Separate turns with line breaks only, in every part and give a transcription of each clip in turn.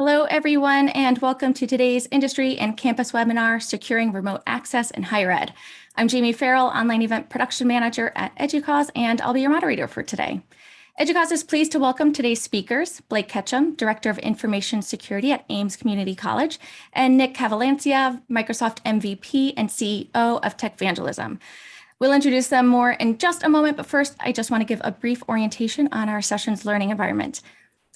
Hello, everyone, and welcome to today's industry and campus webinar, Securing Remote Access in Higher Ed. I'm Jamie Farrell, Online Event Production Manager at EDUCAUSE, and I'll be your moderator for today. EDUCAUSE is pleased to welcome today's speakers, Blake Ketcham, Director of Information Security at Ames Community College, and Nick Cavalancia, Microsoft MVP and CEO of Tech Evangelism. We'll introduce them more in just a moment, but first, I just want to give a brief orientation on our session's learning environment.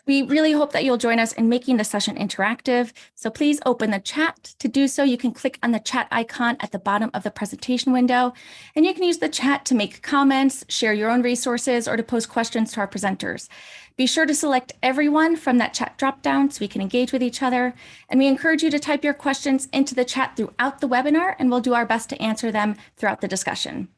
We really hope that you'll join us in making the session interactive. So please open the chat. To do so, you can click on the chat icon at the bottom of the presentation window, and you can use the chat to make comments, share your own resources, or to pose questions to our presenters. Be sure to select everyone from that chat dropdown so we can engage with each other. And we encourage you to type your questions into the chat throughout the webinar, and we'll do our best to answer them throughout the discussion.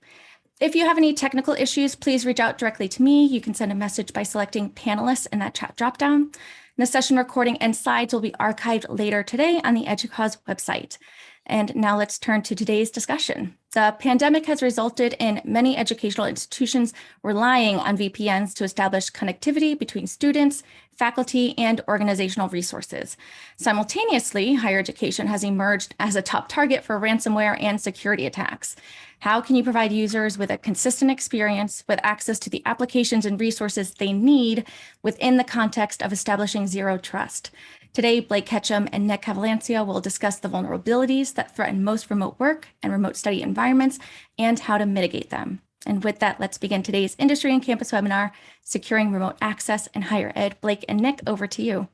If you have any technical issues, please reach out directly to me. You can send a message by selecting panelists in that chat dropdown. The session recording and slides will be archived later today on the EDUCAUSE website. And now let's turn to today's discussion. The pandemic has resulted in many educational institutions relying on VPNs to establish connectivity between students, faculty, and organizational resources. Simultaneously, higher education has emerged as a top target for ransomware and security attacks. How can you provide users with a consistent experience with access to the applications and resources they need within the context of establishing zero trust? Today, Blake Ketcham and Nick Cavalancia will discuss the vulnerabilities that threaten most remote work and remote study environments and how to mitigate them. And with that, let's begin today's industry and campus webinar, Securing Remote Access in Higher Ed. Blake and Nick, over to you.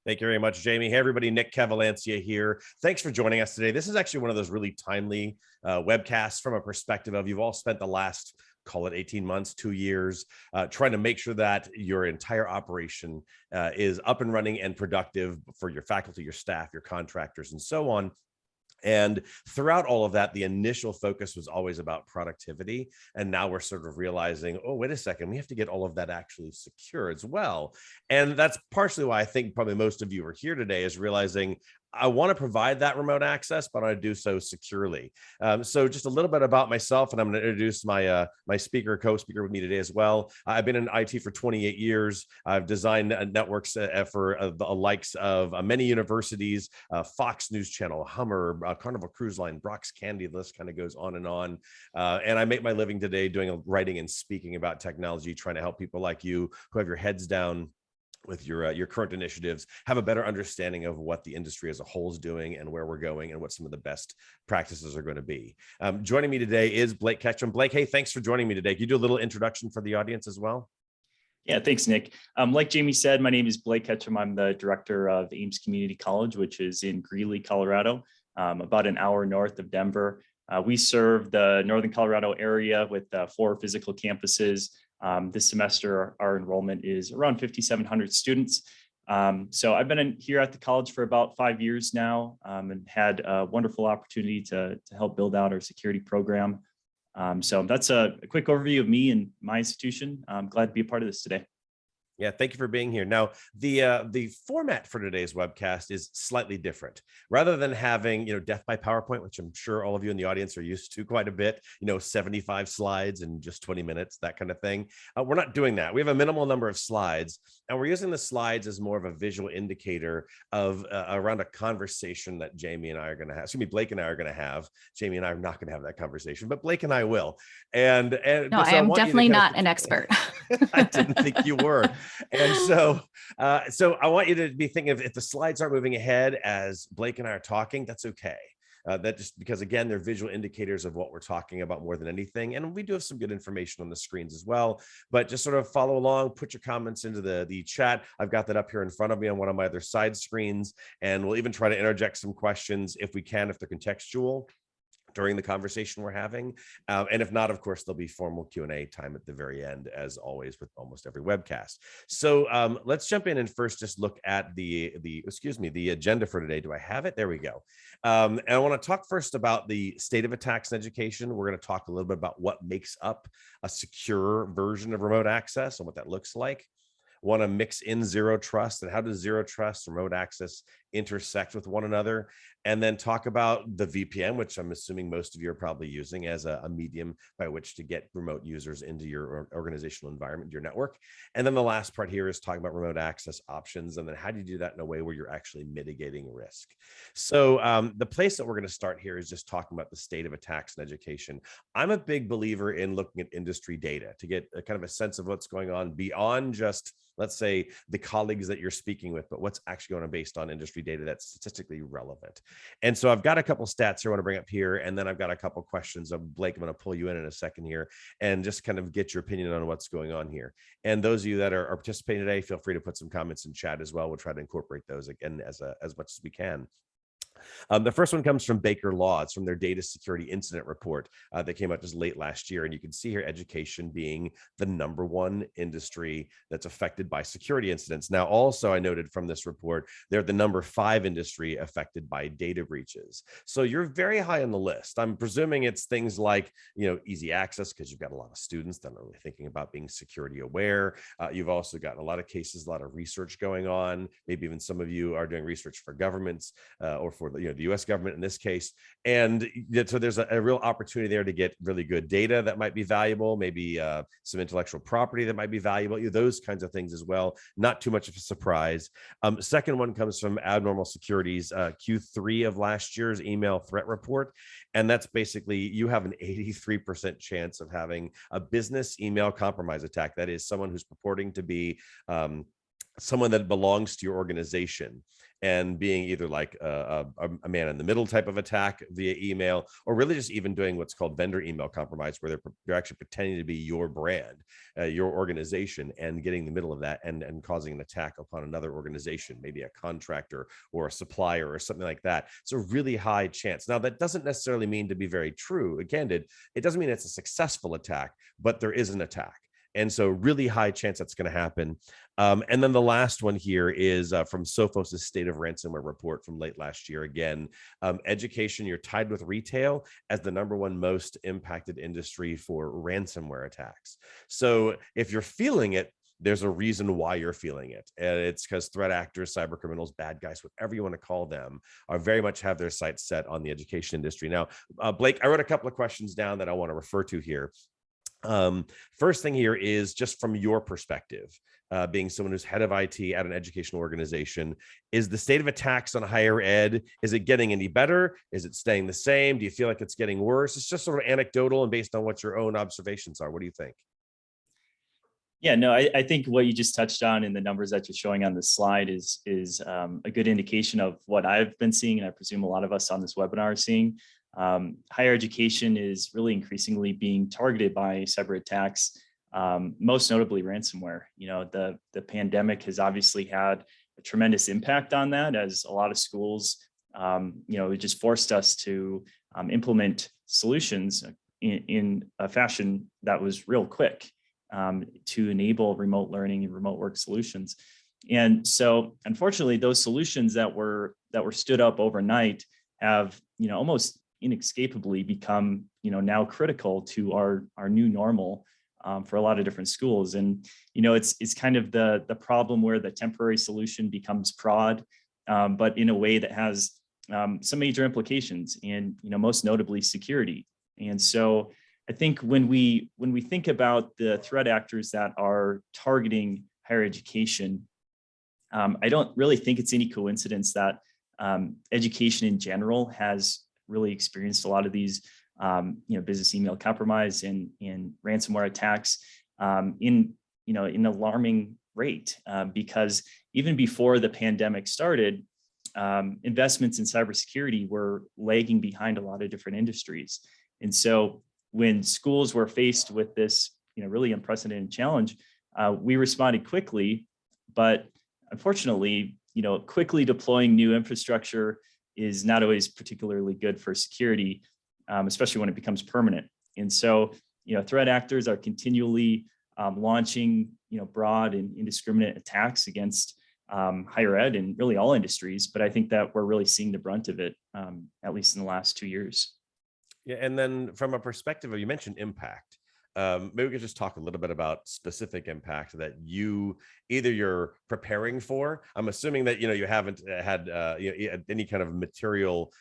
Thank you very much, Jamie. Hey, everybody, Nick Cavalancia here. Thanks for joining us today. This is actually one of those really timely webcasts from a perspective of you've all spent the last, call it 18 months, 2 years, trying to make sure that your entire operation is up and running and productive for your faculty, your staff, your contractors, and so on. And throughout all of that, the initial focus was always about productivity. And now we're sort of realizing, oh, wait a second, we have to get all of that actually secure as well. And that's partially why I think probably most of you are here today, is realizing I want to provide that remote access, but I want to do so securely. So just a little bit about myself, and I'm going to introduce my my co-speaker with me today as well. I've been in IT for 28 years. I've designed networks for the likes of many universities, Fox News Channel, Hummer, Carnival Cruise Line, Brock's Candy, the list kind of goes on. And I make my living today doing writing and speaking about technology, trying to help people like you who have your heads down with your current initiatives, have a better understanding of what the industry as a whole is doing and where we're going and what some of the best practices are going to be. Joining me today is Blake Ketcham. Blake, hey, thanks for joining me today. Can you do a little introduction for the audience as well?
Yeah, thanks, Nick. Like Jamie said, my name is Blake Ketcham. I'm the director of Ames Community College, which is in Greeley, Colorado, about an hour north of Denver. We serve the Northern Colorado area with 4 physical campuses. This semester, our enrollment is around 5,700 students. So I've been here at the college for about 5 years now, and had a wonderful opportunity to help build out our security program. So that's a quick overview of me and my institution. I'm glad to be a part of this today.
Yeah, thank you for being here. Now, the format for today's webcast is slightly different. Rather than having, death by PowerPoint, which I'm sure all of you in the audience are used to quite a bit, 75 slides in just 20 minutes, that kind of thing. We're not doing that. We have a minimal number of slides, and we're using the slides as more of a visual indicator of around a conversation that Jamie and I are going to have. Excuse me, Blake and I are going to have. Jamie and I are not going to have that conversation, but Blake and I will. And
no, I am definitely not an expert.
I didn't think you were. And so I want you to be thinking of, if the slides aren't moving ahead as Blake and I are talking, that's okay. That just because, again, they're visual indicators of what we're talking about more than anything. And we do have some good information on the screens as well, but just sort of follow along, put your comments into the chat. I've got that up here in front of me on one of my other side screens, and we'll even try to interject some questions if we can, if they're contextual, during the conversation we're having. And if not, of course, there'll be formal Q&A time at the very end, as always, with almost every webcast. So let's jump in and first just look at the agenda for today. Do I have it? There we go. And I want to talk first about the state of attacks in education. We're going to talk a little bit about what makes up a secure version of remote access and what that looks like. Want to mix in zero trust, and how does zero trust, remote access, intersect with one another, and then talk about the VPN, which I'm assuming most of you are probably using as a medium by which to get remote users into your organizational environment, your network. And then the last part here is talking about remote access options, and then how do you do that in a way where you're actually mitigating risk. So the place that we're going to start here is just talking about the state of attacks in education. I'm a big believer in looking at industry data to get a kind of a sense of what's going on beyond just, let's say, the colleagues that you're speaking with, but what's actually going on based on industry data that's statistically relevant. And so I've got a couple stats here I want to bring up here, and then I've got a couple questions of Blake. I'm going to pull you in a second here and just kind of get your opinion on what's going on here. And those of you that are participating today, feel free to put some comments in chat as well. We'll try to incorporate those again as much as we can. The first one comes from Baker Law. It's from their data security incident report that came out just late last year. And you can see here education being the #1 industry that's affected by security incidents. Now, also, I noted from this report, they're the #5 industry affected by data breaches. So you're very high on the list. I'm presuming it's things like, easy access, because you've got a lot of students that are really thinking about being security aware. You've also got a lot of cases, a lot of research going on. Maybe even some of you are doing research for governments or for the U.S. government in this case. And so there's a real opportunity there to get really good data that might be valuable, maybe some intellectual property that might be valuable, those kinds of things as well. Not too much of a surprise. Second one comes from Abnormal Security's Q3 of last year's email threat report. And that's basically, you have an 83% chance of having a business email compromise attack. That is someone who's purporting to be someone that belongs to your organization and being either like a man in the middle type of attack via email, or really just even doing what's called vendor email compromise, where they're actually pretending to be your brand, your organization, and getting in the middle of that and causing an attack upon another organization, maybe a contractor or a supplier or something like that. It's a really high chance. Now, that doesn't necessarily mean to be very true and candid. It doesn't mean it's a successful attack, but there is an attack. And so really high chance that's going to happen. And then the last one here is from Sophos' State of Ransomware report from late last year. Again, education, you're tied with retail as the #1 most impacted industry for ransomware attacks. So if you're feeling it, there's a reason why you're feeling it. And it's because threat actors, cyber criminals, bad guys, whatever you want to call them, are very much have their sights set on the education industry. Now, Blake, I wrote a couple of questions down that I want to refer to here. First thing here is just from your perspective, being someone who's head of IT at an educational organization, is the state of attacks on higher ed, is it getting any better? Is it staying the same? Do you feel like it's getting worse? It's just sort of anecdotal and based on what your own observations are. What do you think?
Yeah, no, I think what you just touched on in the numbers that you're showing on the slide is a good indication of what I've been seeing, and I presume a lot of us on this webinar are seeing. Higher education is really increasingly being targeted by cyber attacks, most notably ransomware. The pandemic has obviously had a tremendous impact on that, as a lot of schools, it just forced us to implement solutions in a fashion that was real quick to enable remote learning and remote work solutions. And so, unfortunately, those solutions that were stood up overnight have, almost inescapably become, now critical to our new normal for a lot of different schools. And, it's kind of the problem where the temporary solution becomes prod, but in a way that has some major implications, and, most notably security. And so I think when we think about the threat actors that are targeting higher education, I don't really think it's any coincidence that education in general has really experienced a lot of these, business email compromise and ransomware attacks in alarming rate, because even before the pandemic started, investments in cybersecurity were lagging behind a lot of different industries. And so when schools were faced with this, really unprecedented challenge, we responded quickly, but unfortunately, quickly deploying new infrastructure is not always particularly good for security, especially when it becomes permanent. And so, threat actors are continually launching, broad and indiscriminate attacks against higher ed and really all industries. But I think that we're really seeing the brunt of it, at least in the last 2 years.
Yeah, and then from a perspective of, you mentioned impact. maybe we could just talk a little bit about specific impact that you're preparing for. I'm assuming that you haven't had any kind of material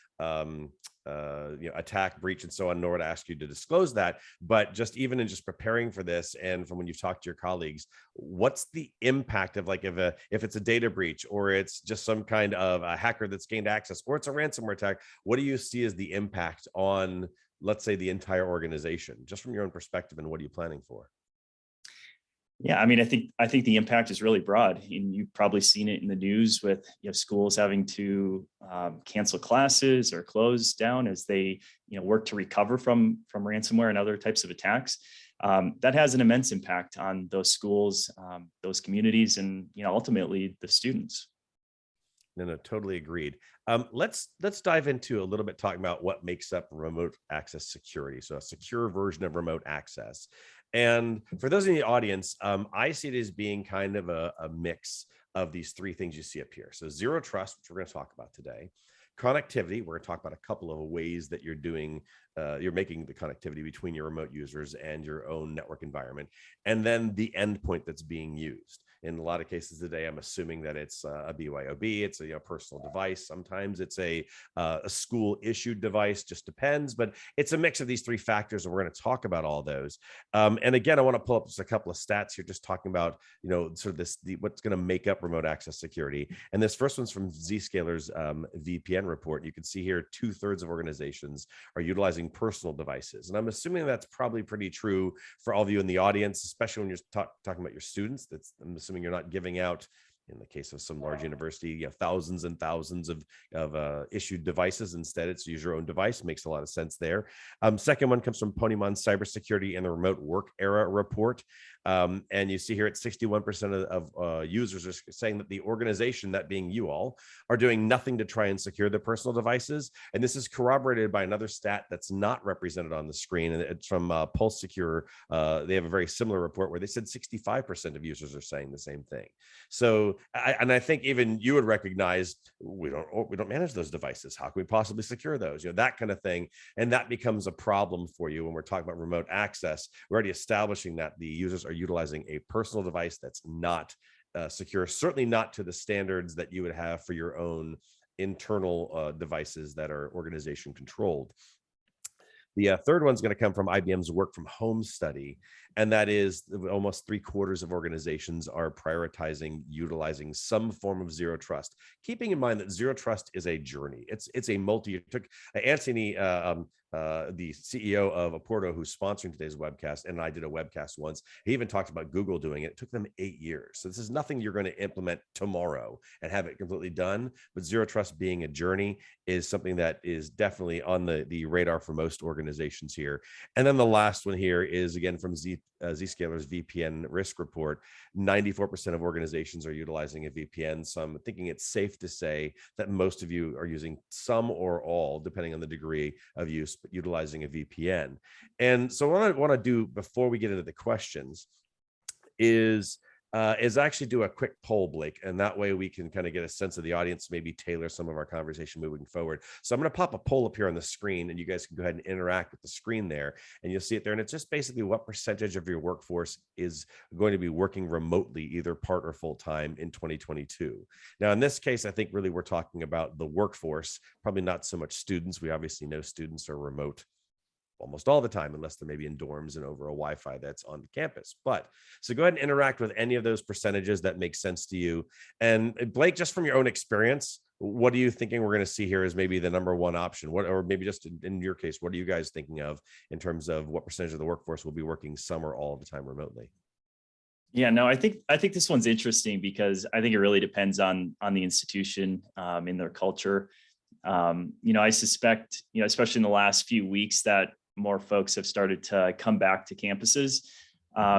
attack, breach, and so on, nor to ask you to disclose that. But just even in just preparing for this, and from when you've talked to your colleagues, what's the impact of if it's a data breach, or it's just some kind of a hacker that's gained access, or it's a ransomware attack? What do you see as the impact on, let's say, the entire organization, just from your own perspective, and what are you planning for?
Yeah, I mean, I think the impact is really broad, and you've probably seen it in the news with schools having to cancel classes or close down as they work to recover from ransomware and other types of attacks. That has an immense impact on those schools, those communities, and ultimately the students.
No, totally agreed. Let's dive into a little bit talking about what makes up remote access security. So a secure version of remote access. And for those in the audience, I see it as being kind of a mix of these three things you see up here. So zero trust, which we're going to talk about today. Connectivity, we're going to talk about a couple of ways that you're making the connectivity between your remote users and your own network environment. And then the endpoint that's being used. In a lot of cases today, I'm assuming that it's a BYOB, it's a personal device. Sometimes it's a school issued device, just depends, but it's a mix of these three factors, and we're going to talk about all those. And again, I want to pull up just a couple of stats here, just talking about, sort of what's going to make up remote access security. And this first one's from Zscaler's VPN report. You can see here 2/3 of organizations are utilizing personal devices. And I'm assuming that's probably pretty true for all of you in the audience, especially when you're talking about your students. I'm assuming you're not giving out, in the case of some large university, thousands and thousands of issued devices. Instead, it's use your own device. Makes a lot of sense there. Second one comes from Ponemon Cybersecurity and the Remote Work Era report. And you see here at 61% of users are saying that the organization, that being you all, are doing nothing to try and secure their personal devices. And this is corroborated by another stat that's not represented on the screen. And it's from Pulse Secure. They have a very similar report where they said 65% of users are saying the same thing. So, I think even you would recognize we don't manage those devices. How can we possibly secure those? That kind of thing. And that becomes a problem for you when we're talking about remote access. We're already establishing that the users are utilizing a personal device that's not secure, certainly not to the standards that you would have for your own internal devices that are organization controlled. The third one's going to come from IBM's work from home study. And that is almost 3/4 of organizations are prioritizing utilizing some form of zero trust, keeping in mind that zero trust is a journey. It's a took Anthony, the CEO of Aporto, who's sponsoring today's webcast, and I did a webcast once. He even talked about Google doing it. It took them 8 years. So this is nothing you're going to implement tomorrow and have it completely done. But zero trust being a journey is something that is definitely on the radar for most organizations here. And then the last one here is, again, from Zscaler's VPN risk report. 94% of organizations are utilizing a VPN. So I'm thinking it's safe to say that most of you are using some or all, depending on the degree of use, but utilizing a VPN. And so what I want to do before we get into the questions is actually do a quick poll, Blake, and that way we can kind of get a sense of the audience, maybe tailor some of our conversation moving forward. So I'm going to pop a poll up here on the screen, and you guys can go ahead and interact with the screen there, and you'll see it there. And it's just basically what percentage of your workforce is going to be working remotely, either part or full time, in 2022. Now, in this case, I think really we're talking about the workforce, probably not so much students. We obviously know students are remote almost all the time, unless they're maybe in dorms and over a Wi-Fi that's on campus. But so go ahead and interact with any of those percentages that make sense to you. And Blake, just from your own experience, what are you thinking we're going to see here as maybe the number one option? Or maybe just in your case, what are you guys thinking of in terms of what percentage of the workforce will be working some or all of the time remotely?
Yeah, no, I think this one's interesting because I think it really depends on the institution, in their culture. I suspect, especially in the last few weeks, that more folks have started to come back to campuses.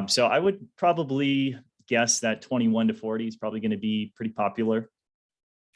So I would probably guess that 21 to 40 is probably going to be pretty popular.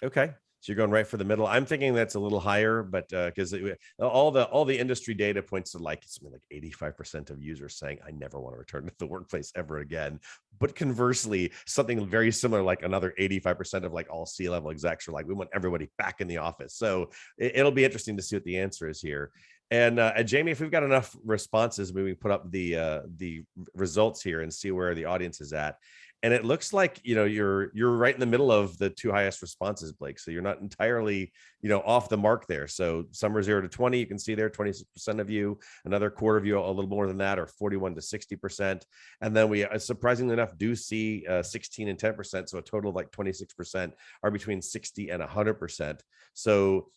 Okay. So you're going right for the middle. I'm thinking that's a little higher, but because all the industry data points to something like 85% of users saying, I never want to return to the workplace ever again. But conversely, something very similar, like another 85% of all C-level execs are like, we want everybody back in the office. So it'll be interesting to see what the answer is here. And Jamie, if we've got enough responses, maybe we put up the results here and see where the audience is at. And it looks like, you're right in the middle of the two highest responses, Blake. So you're not entirely, off the mark there. So some are 0 to 20. You can see there 26% of you, another quarter of you, a little more than that, or 41 to 60%. And then we, surprisingly enough, do see 16 and 10%. So a total of like 26% are between 60 and 100%. So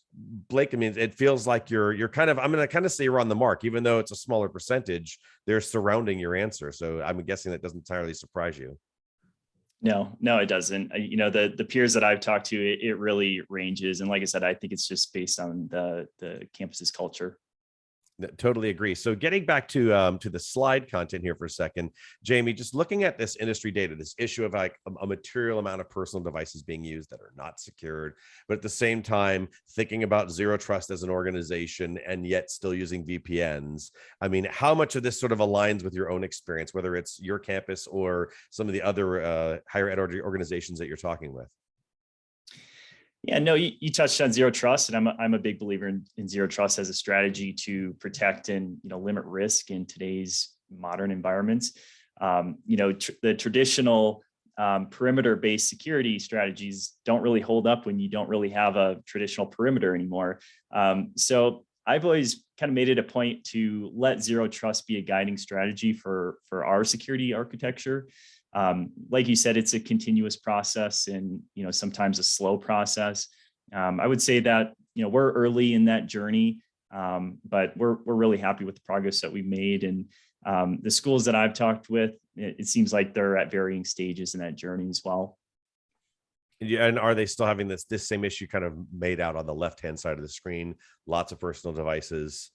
Blake, I mean, it feels like you're kind of, I'm going to kind of say you're on the mark, even though it's a smaller percentage, they're surrounding your answer. So I'm guessing that doesn't entirely surprise you.
No, it doesn't. The peers that I've talked to, it really ranges. And like I said, I think it's just based on the campus's culture.
Totally agree. So getting back to the slide content here for a second, Jamie, just looking at this industry data, this issue of like a material amount of personal devices being used that are not secured, but at the same time, thinking about Zero Trust as an organization and yet still using VPNs. I mean, how much of this sort of aligns with your own experience, whether it's your campus or some of the other higher ed organizations that you're talking with?
Yeah, no, you touched on Zero Trust, and I'm a big believer in Zero Trust as a strategy to protect and limit risk in today's modern environments. The traditional perimeter-based security strategies don't really hold up when you don't really have a traditional perimeter anymore. So I've always kind of made it a point to let Zero Trust be a guiding strategy for our security architecture. Like you said, it's a continuous process and, sometimes a slow process. I would say that, we're early in that journey, but we're really happy with the progress that we've made. And the schools that I've talked with, it seems like they're at varying stages in that journey as well.
Yeah, and are they still having this same issue kind of made out on the left-hand side of the screen? Lots of personal devices,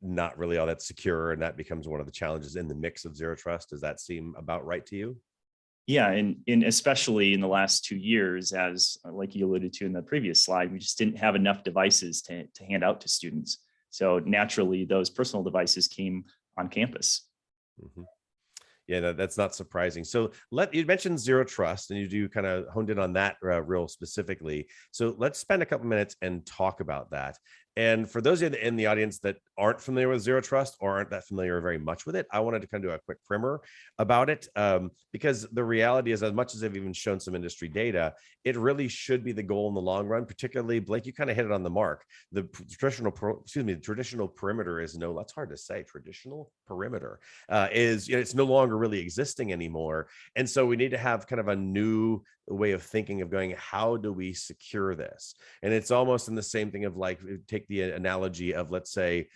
not really all that secure, and that becomes one of the challenges in the mix of Zero Trust. Does that seem about right to you?
Yeah, and especially in the last 2 years, as like you alluded to in the previous slide, we just didn't have enough devices to hand out to students. So naturally, those personal devices came on campus.
Mm-hmm. Yeah, that's not surprising. So you mentioned Zero Trust, and you do kind of honed in on that real specifically. So let's spend a couple minutes and talk about that. And for those of you in the audience that aren't familiar with Zero Trust or aren't that familiar very much with it, I wanted to kind of do a quick primer about it, because the reality is, as much as I've even shown some industry data, it really should be the goal in the long run. Particularly, Blake, you kind of hit it on the mark. The traditional perimeter is that's hard to say. Traditional perimeter is it's no longer really existing anymore, and so we need to have kind of a new way of thinking of going, how do we secure this? And it's almost in the same thing of like, take the analogy of, let's say,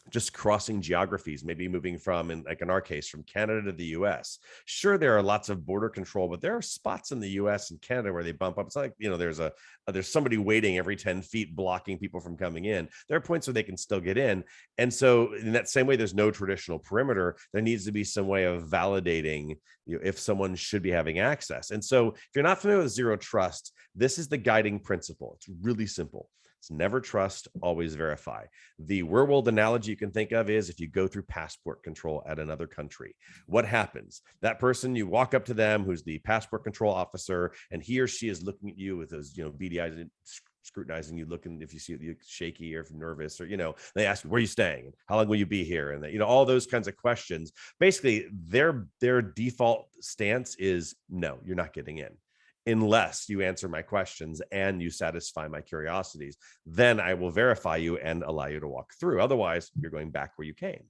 just crossing geographies, maybe moving from, in our case, from Canada to the US. Sure, there are lots of border control, but there are spots in the US and Canada where they bump up. It's like, there's somebody waiting every 10 feet blocking people from coming in. There are points where they can still get in. And so in that same way, there's no traditional perimeter. There needs to be some way of validating if someone should be having access. And so if you're not familiar with Zero Trust, this is the guiding principle. It's really simple. It's never trust, always verify. The real world analogy you can think of is if you go through passport control at another country, what happens? That person, you walk up to them, who's the passport control officer, and he or she is looking at you with those, beady eyes, scrutinizing you, looking if you see you shaky or nervous, or they ask you, where are you staying, how long will you be here, and all those kinds of questions. Basically, their default stance is no, you're not getting in unless you answer my questions and you satisfy my curiosities. Then I will verify you and allow you to walk through. Otherwise, you're going back where you came.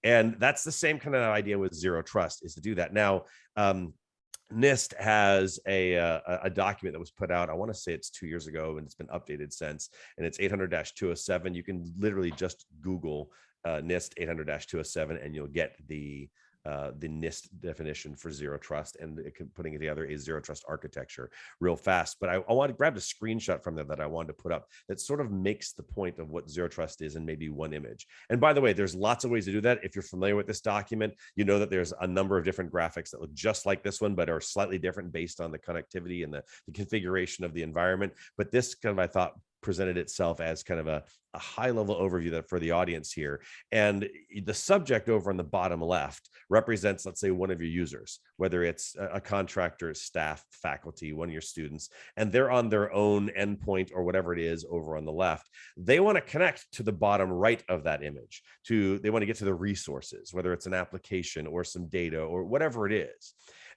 And that's the same kind of idea with Zero Trust, is to do that. Now, NIST has a document that was put out, I want to say it's 2 years ago, and it's been updated since, and it's 800-207. You can literally just Google NIST 800-207, and you'll get the NIST definition for Zero Trust, and putting together a Zero Trust architecture real fast. But I want to grab a screenshot from there that I wanted to put up that sort of makes the point of what Zero Trust is in maybe one image. And by the way, there's lots of ways to do that. If you're familiar with this document, you know that there's a number of different graphics that look just like this one, but are slightly different based on the connectivity and the configuration of the environment. But this kind of, I thought, presented itself as kind of a high level overview that for the audience here. And the subject over on the bottom left represents, let's say, one of your users, whether it's a contractor, staff, faculty, one of your students, and they're on their own endpoint or whatever it is over on the left. They want to connect to the bottom right of that image. They want to get to the resources, whether it's an application or some data or whatever it is.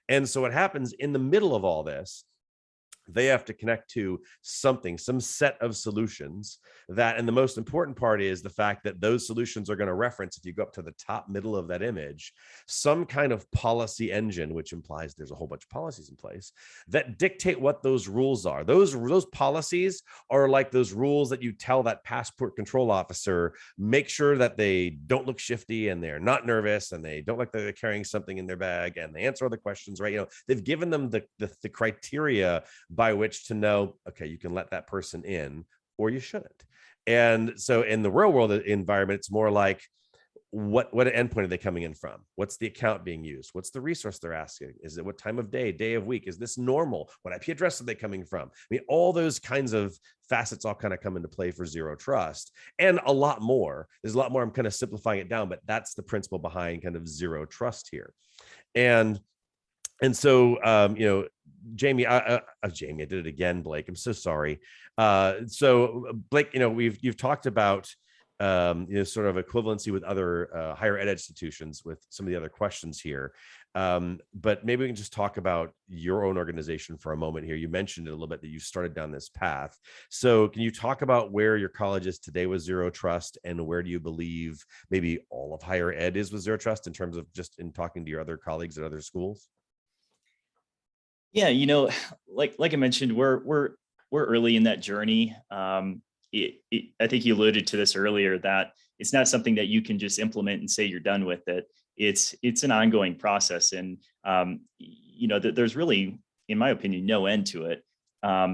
And so what happens in the middle of all this, they have to connect to something, some set of solutions that, and the most important part is the fact that those solutions are going to reference, if you go up to the top middle of that image, some kind of policy engine, which implies there's a whole bunch of policies in place that dictate what those rules are. Those policies are like those rules that you tell that passport control officer, make sure that they don't look shifty and they're not nervous and they don't look like they're carrying something in their bag and they answer all the questions right. They've given them the criteria by which to know, okay, you can let that person in or you shouldn't. And so in the real world environment, it's more like, what endpoint are they coming in from? What's the account being used? What's the resource they're asking? Is it what time of day of week? Is this normal? What IP address are they coming from? I mean, all those kinds of facets all kind of come into play for Zero Trust, and a lot more. There's a lot more. I'm kind of simplifying it down, but that's the principle behind kind of Zero Trust here. And so, Jamie, Jamie, I did it again, Blake. I'm so sorry. So Blake, you've talked about, sort of equivalency with other higher ed institutions with some of the other questions here. But maybe we can just talk about your own organization for a moment here. You mentioned it a little bit that you started down this path. So can you talk about where your college is today with Zero Trust, and where do you believe maybe all of higher ed is with Zero Trust in terms of just in talking to your other colleagues at other schools?
Yeah, like I mentioned, we're early in that journey. I think you alluded to this earlier, that it's not something that you can just implement and say you're done with it. It's an ongoing process, and there's really, in my opinion, no end to it.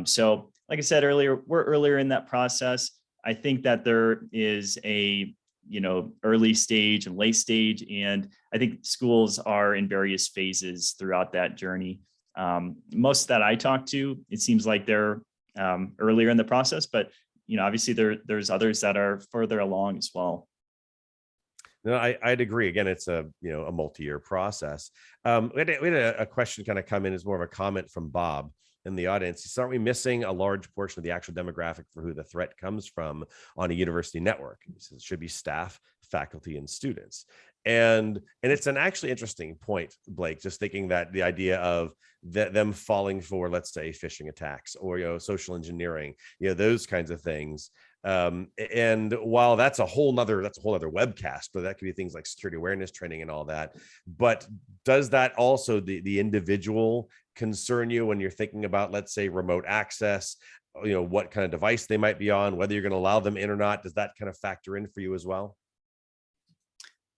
So, like I said earlier, we're earlier in that process. I think that there is a early stage and late stage, and I think schools are in various phases throughout that journey. Most that I talk to, it seems like they're earlier in the process, but obviously there's others that are further along as well.
No, I'd agree. Again, it's a multi-year process. We had a question kind of come in as more of a comment from Bob in the audience. He said, aren't we missing a large portion of the actual demographic for who the threat comes from on a university network? He says it should be staff, faculty, and students. And it's an actually interesting point, Blake, just thinking that the idea of them falling for, let's say, phishing attacks or social engineering, those kinds of things. And while that's a whole other webcast, but that could be things like security awareness training and all that. But does that also the individual concern you when you're thinking about, let's say, remote access, what kind of device they might be on, whether you're going to allow them in or not? Does that kind of factor in for you as well?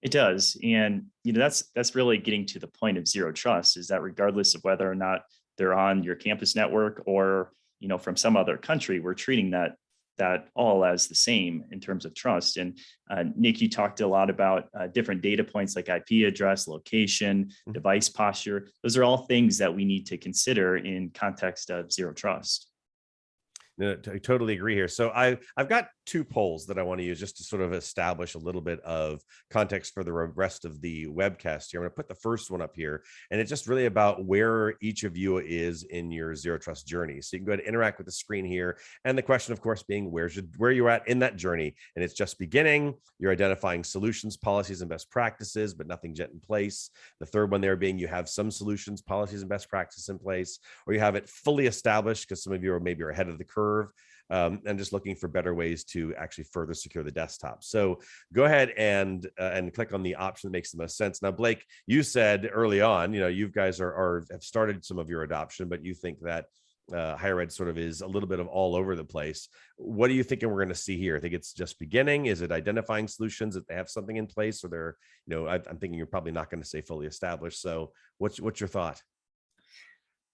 It does. And, that's really getting to the point of Zero Trust, is that regardless of whether or not they're on your campus network or, from some other country, we're treating that all as the same in terms of trust. And Nick, you talked a lot about different data points like IP address, location, device posture. Those are all things that we need to consider in context of Zero Trust.
No, I totally agree here. So I've got two polls that I want to use just to sort of establish a little bit of context for the rest of the webcast here. I'm going to put the first one up here, and it's just really about where each of you is in your Zero Trust journey. So you can go ahead and interact with the screen here. And the question, of course, being where you're at in that journey. And it's just beginning. You're identifying solutions, policies, and best practices, but nothing yet in place. The third one there being you have some solutions, policies, and best practices in place, or you have it fully established because some of you are maybe ahead of the curve. And just looking for better ways to actually further secure the desktop. So go ahead and click on the option that makes the most sense. Now, Blake, you said early on, you guys have started some of your adoption, but you think that higher ed sort of is a little bit of all over the place. What are you thinking we're going to see here? I think it's just beginning. Is it identifying solutions that they have something in place, or they're, I'm thinking you're probably not going to say fully established. So what's your thought?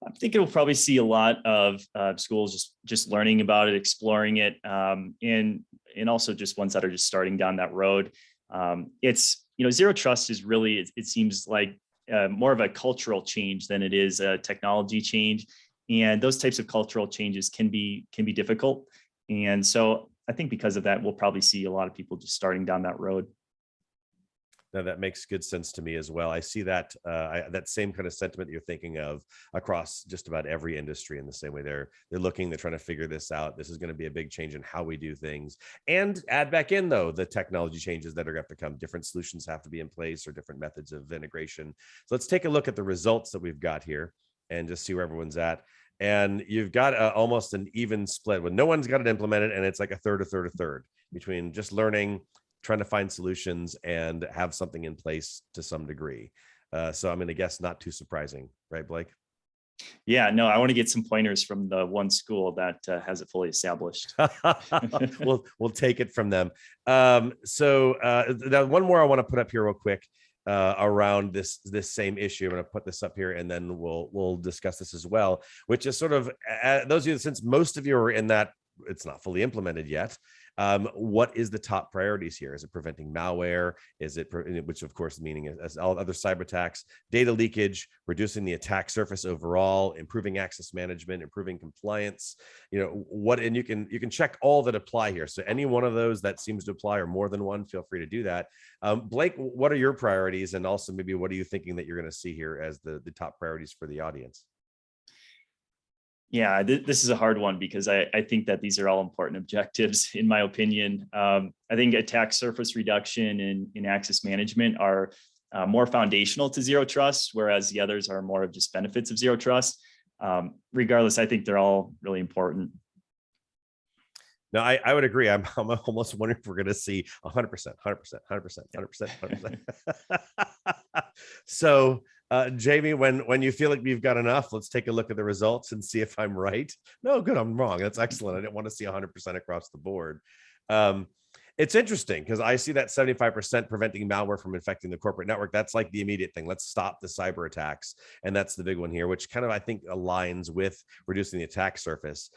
I think it'll probably see a lot of schools just learning about it, exploring it, and also just ones that are just starting down that road. It's Zero Trust is really, it seems like more of a cultural change than it is a technology change, and those types of cultural changes can be difficult. And so I think because of that, we'll probably see a lot of people just starting down that road.
Now that makes good sense to me as well. I see that that same kind of sentiment that you're thinking of across just about every industry in the same way. They're trying to figure this out. This is going to be a big change in how we do things. And add back in, though, the technology changes that are going to have to come. Different solutions have to be in place or different methods of integration. So let's take a look at the results that we've got here and just see where everyone's at. And you've got almost an even split when no one's got it implemented, and it's like a third between just learning, trying to find solutions, and have something in place to some degree. So I'm going to guess not too surprising, right, Blake?
Yeah, no, I want to get some pointers from the one school that has it fully established.
We'll take it from them. So one more I want to put up here real quick around this same issue. I'm going to put this up here, and then we'll discuss this as well, which is sort of those of you, since most of you are in that it's not fully implemented yet. What is the top priorities here? Is it preventing malware? Is it, which of course, meaning as all other cyber attacks, data leakage, reducing the attack surface overall, improving access management, improving compliance, and you can check all that apply here. So any one of those that seems to apply, or more than one, feel free to do that. Blake, what are your priorities? And also maybe what are you thinking that you're going to see here as the top priorities for the audience?
Yeah, this is a hard one because I think that these are all important objectives, in my opinion. I think attack surface reduction and access management are more foundational to Zero Trust, whereas the others are more of just benefits of Zero Trust. Regardless, I think they're all really important.
No, I would agree. I'm almost wondering if we're going to see 100%. So, Jamie, when you feel like we've got enough, let's take a look at the results and see if I'm right. No, good, I'm wrong. That's excellent. I didn't want to see 100% across the board. It's interesting because I see that 75% preventing malware from infecting the corporate network. That's like the immediate thing. Let's stop the cyber attacks. And that's the big one here, which kind of, I think, aligns with reducing the attack surface.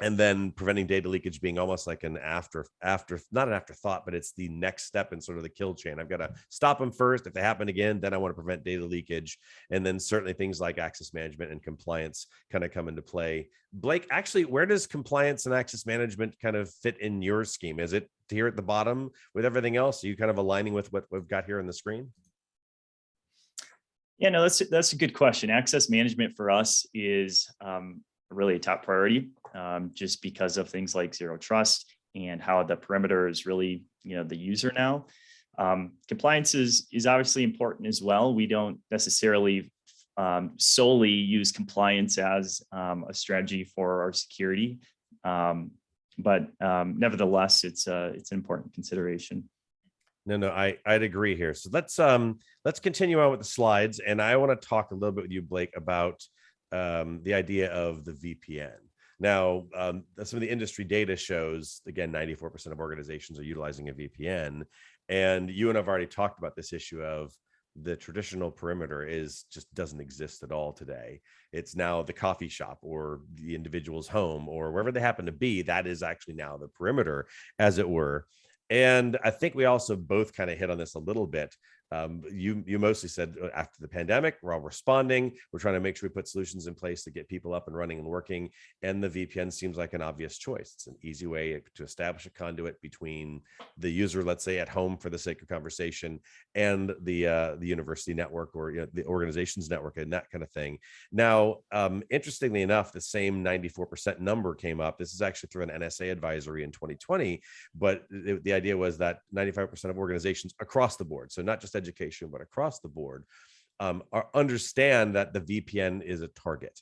And then preventing data leakage being almost like an not an afterthought, but it's the next step in sort of the kill chain. I've got to stop them first. If they happen again, then I want to prevent data leakage. And then certainly things like access management and compliance kind of come into play. Blake, actually, where does compliance and access management kind of fit in your scheme? Is it here at the bottom with everything else? Are you kind of aligning with what we've got here on the screen?
Yeah, no, that's a good question. Access management for us is really a top priority, just because of things like Zero Trust and how the perimeter is really, the user now. Compliance is obviously important as well. We don't necessarily solely use compliance as a strategy for our security, but nevertheless, it's an important consideration.
No, I'd agree here. So let's continue on with the slides, and I want to talk a little bit with you, Blake, about the idea of the VPN. Now, some of the industry data shows, again, 94% of organizations are utilizing a VPN. And you and I've already talked about this issue of the traditional perimeter just doesn't exist at all today. It's now the coffee shop or the individual's home or wherever they happen to be. That is actually now the perimeter, as it were. And I think we also both kind of hit on this a little bit. You mostly said after the pandemic, we're all responding. We're trying to make sure we put solutions in place to get people up and running and working. And the VPN seems like an obvious choice. It's an easy way to establish a conduit between the user, let's say at home for the sake of conversation, and the university network or the organization's network and that kind of thing. Now, interestingly enough, the same 94% number came up. This is actually through an NSA advisory in 2020, but the idea was that 95% of organizations across the board, so not just education, but across the board, understand that the VPN is a target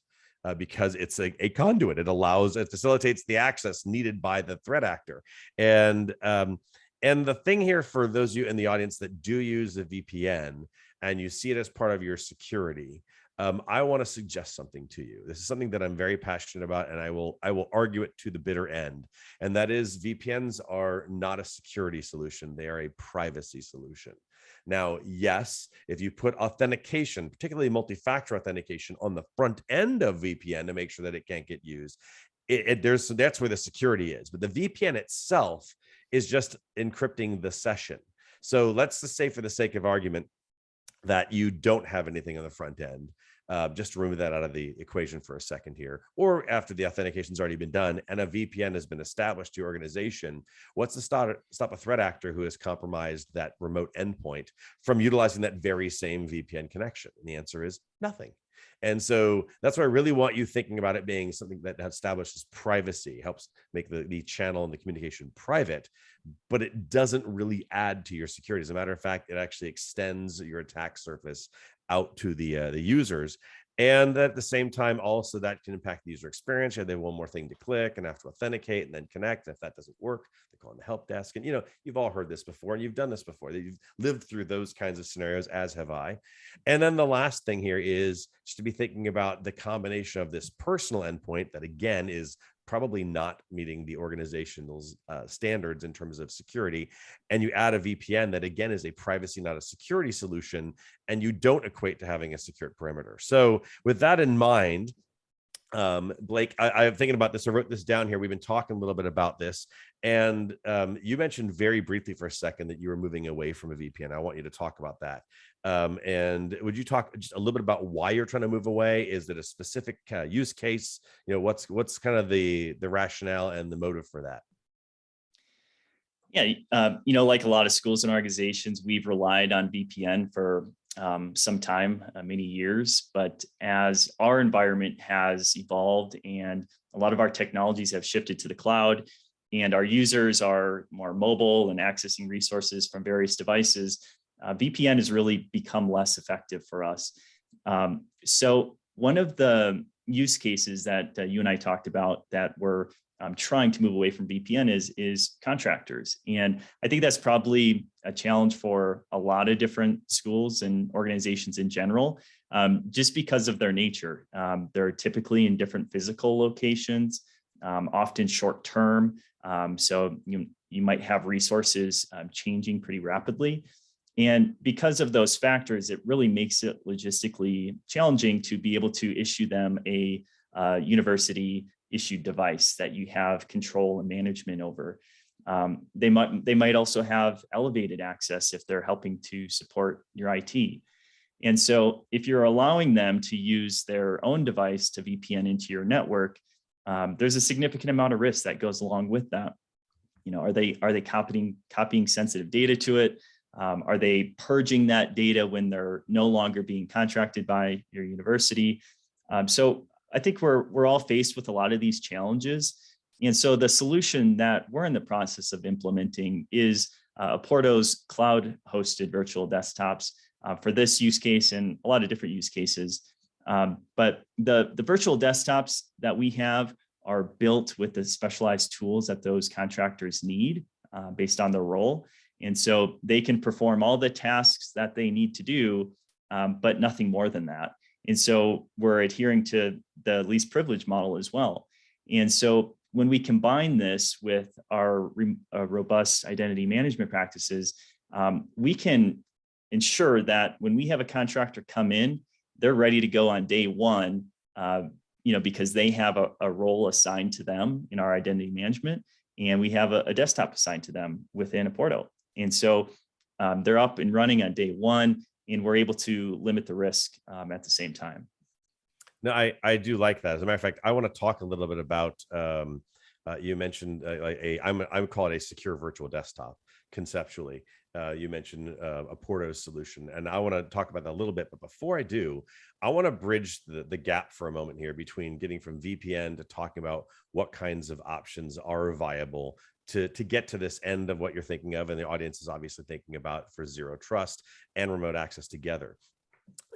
because it's a conduit. It facilitates the access needed by the threat actor. And the thing here for those of you in the audience that do use the VPN and you see it as part of your security, I want to suggest something to you. This is something that I'm very passionate about, and I will argue it to the bitter end. And that is VPNs are not a security solution. They are a privacy solution. Now, yes, if you put authentication, particularly multi-factor authentication, on the front end of VPN to make sure that it can't get used, that's where the security is. But the VPN itself is just encrypting the session. So let's just say, for the sake of argument, that you don't have anything on the front end. just to remove that out of the equation for a second here, or after the authentication's already been done and a VPN has been established to your organization, what's to stop a threat actor who has compromised that remote endpoint from utilizing that very same VPN connection? And the answer is nothing. And so that's why I really want you thinking about it being something that establishes privacy, helps make the channel and the communication private, but it doesn't really add to your security. As a matter of fact, it actually extends your attack surface out to the users. And at the same time, also that can impact the user experience. They have one more thing to click and have to authenticate and then connect. And if that doesn't work, they call in the help desk. And you've all heard this before, and you've done this before. You've lived through those kinds of scenarios, as have I. And then the last thing here is just to be thinking about the combination of this personal endpoint that, again, is probably not meeting the organization's standards in terms of security. And you add a VPN that, again, is a privacy, not a security solution, and you don't equate to having a secured perimeter. So with that in mind, Blake, I'm thinking about this. I wrote this down here. We've been talking a little bit about this. And you mentioned very briefly for a second that you were moving away from a VPN. I want you to talk about that. And would you talk just a little bit about why you're trying to move away? Is it a specific use case? What's kind of the rationale and the motive for that?
Yeah, like a lot of schools and organizations, we've relied on VPN for some time, many years. But as our environment has evolved and a lot of our technologies have shifted to the cloud, and our users are more mobile and accessing resources from various devices, VPN has really become less effective for us. So one of the use cases that you and I talked about that we're trying to move away from VPN is contractors. And I think that's probably a challenge for a lot of different schools and organizations in general, just because of their nature. They're typically in different physical locations, often short term. So you might have resources changing pretty rapidly. And because of those factors, it really makes it logistically challenging to be able to issue them a university issued device that you have control and management over. They might also have elevated access if they're helping to support your IT. And so if you're allowing them to use their own device to VPN into your network, there's a significant amount of risk that goes along with that. Are they copying sensitive data to it? Are they purging that data when they're no longer being contracted by your university? So I think we're all faced with a lot of these challenges. And so the solution that we're in the process of implementing is Porto's cloud-hosted virtual desktops for this use case and a lot of different use cases. But the virtual desktops that we have are built with the specialized tools that those contractors need based on their role. And so they can perform all the tasks that they need to do, but nothing more than that. And so we're adhering to the least privilege model as well. And so when we combine this with our robust identity management practices, we can ensure that when we have a contractor come in, they're ready to go on day one, because they have a role assigned to them in our identity management, and we have a desktop assigned to them within Porto. And so they're up and running on day one, and we're able to limit the risk at the same time.
No, I do like that. As a matter of fact, I want to talk a little bit about, you mentioned I would call it a secure virtual desktop conceptually. You mentioned a Porto solution, and I want to talk about that a little bit. But before I do, I want to bridge the gap for a moment here between getting from VPN to talking about what kinds of options are viable to get to this end of what you're thinking of, and the audience is obviously thinking about for zero trust and remote access together.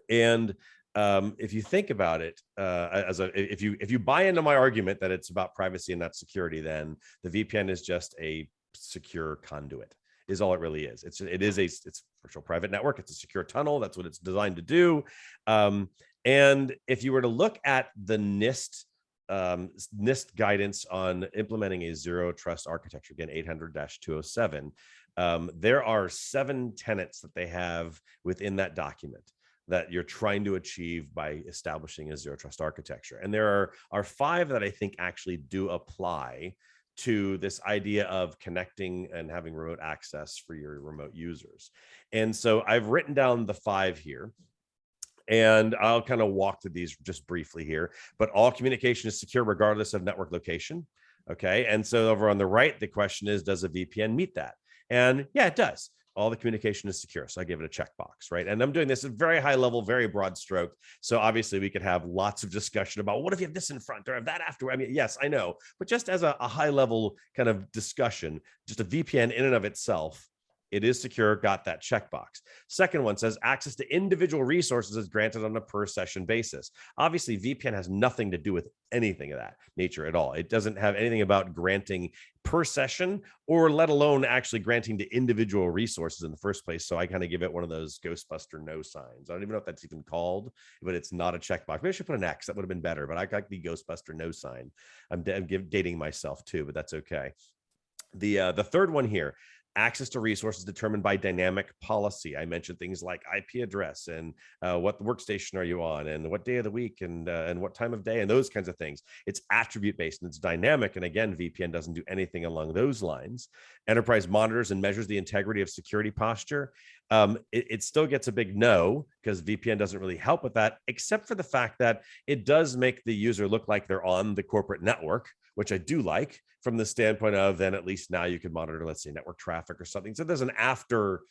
And if you think about it, if you buy into my argument that it's about privacy and not security, then the VPN is just a secure conduit. Is all it really is. It's virtual private network. It's a secure tunnel. That's what it's designed to do. And if you were to look at the NIST guidance on implementing a zero trust architecture, again, 800-207, there are 7 tenets that they have within that document that you're trying to achieve by establishing a zero trust architecture. And there are 5 that I think actually do apply to this idea of connecting and having remote access for your remote users. And so I've written down the 5 here. And I'll kind of walk through these just briefly here, but all communication is secure regardless of network location. Okay. And so over on the right, the question is, does a VPN meet that? And yeah, it does. All the communication is secure. So I give it a checkbox, right? And I'm doing this at very high level, very broad stroke. So obviously we could have lots of discussion about what if you have this in front or have that after. I mean, yes, I know, but just as a high level kind of discussion, just a VPN in and of itself, it is secure, got that checkbox. Second one says access to individual resources is granted on a per session basis. Obviously, VPN has nothing to do with anything of that nature at all. It doesn't have anything about granting per session or let alone actually granting to individual resources in the first place. So I kind of give it one of those Ghostbuster no signs. I don't even know if that's even called, but it's not a checkbox. Maybe I should put an X. That would have been better, but I got the Ghostbuster no sign. I'm dating myself too, but that's okay. The third one here, access to resources determined by dynamic policy. I mentioned things like IP address and what workstation are you on and what day of the week and what time of day and those kinds of things. It's attribute based and it's dynamic. And again, VPN doesn't do anything along those lines. Enterprise monitors and measures the integrity of security posture. It still gets a big no because VPN doesn't really help with that, except for the fact that it does make the user look like they're on the corporate network, which I do like from the standpoint of then at least now you can monitor, let's say, network traffic or something. So there's an after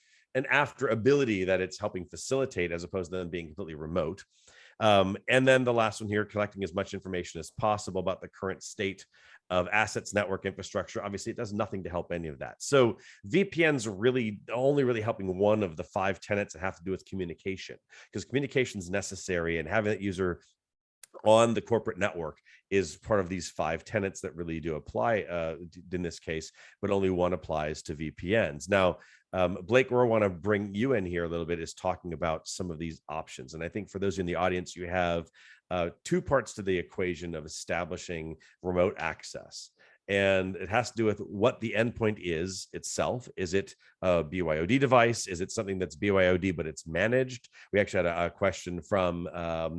ability that it's helping facilitate as opposed to them being completely remote. And then the last one here, collecting as much information as possible about the current state of assets, network infrastructure. Obviously, it does nothing to help any of that. So VPNs are really only really helping one of the 5 tenets that have to do with communication, because communication is necessary and having that user on the corporate network is part of these 5 tenets that really do apply in this case, but only one applies to VPNs. Now, Blake, where I want to bring you in here a little bit is talking about some of these options. And I think for those in the audience, you have 2 parts to the equation of establishing remote access. And it has to do with what the endpoint is itself. Is it a BYOD device? Is it something that's BYOD, but it's managed? We actually had a question from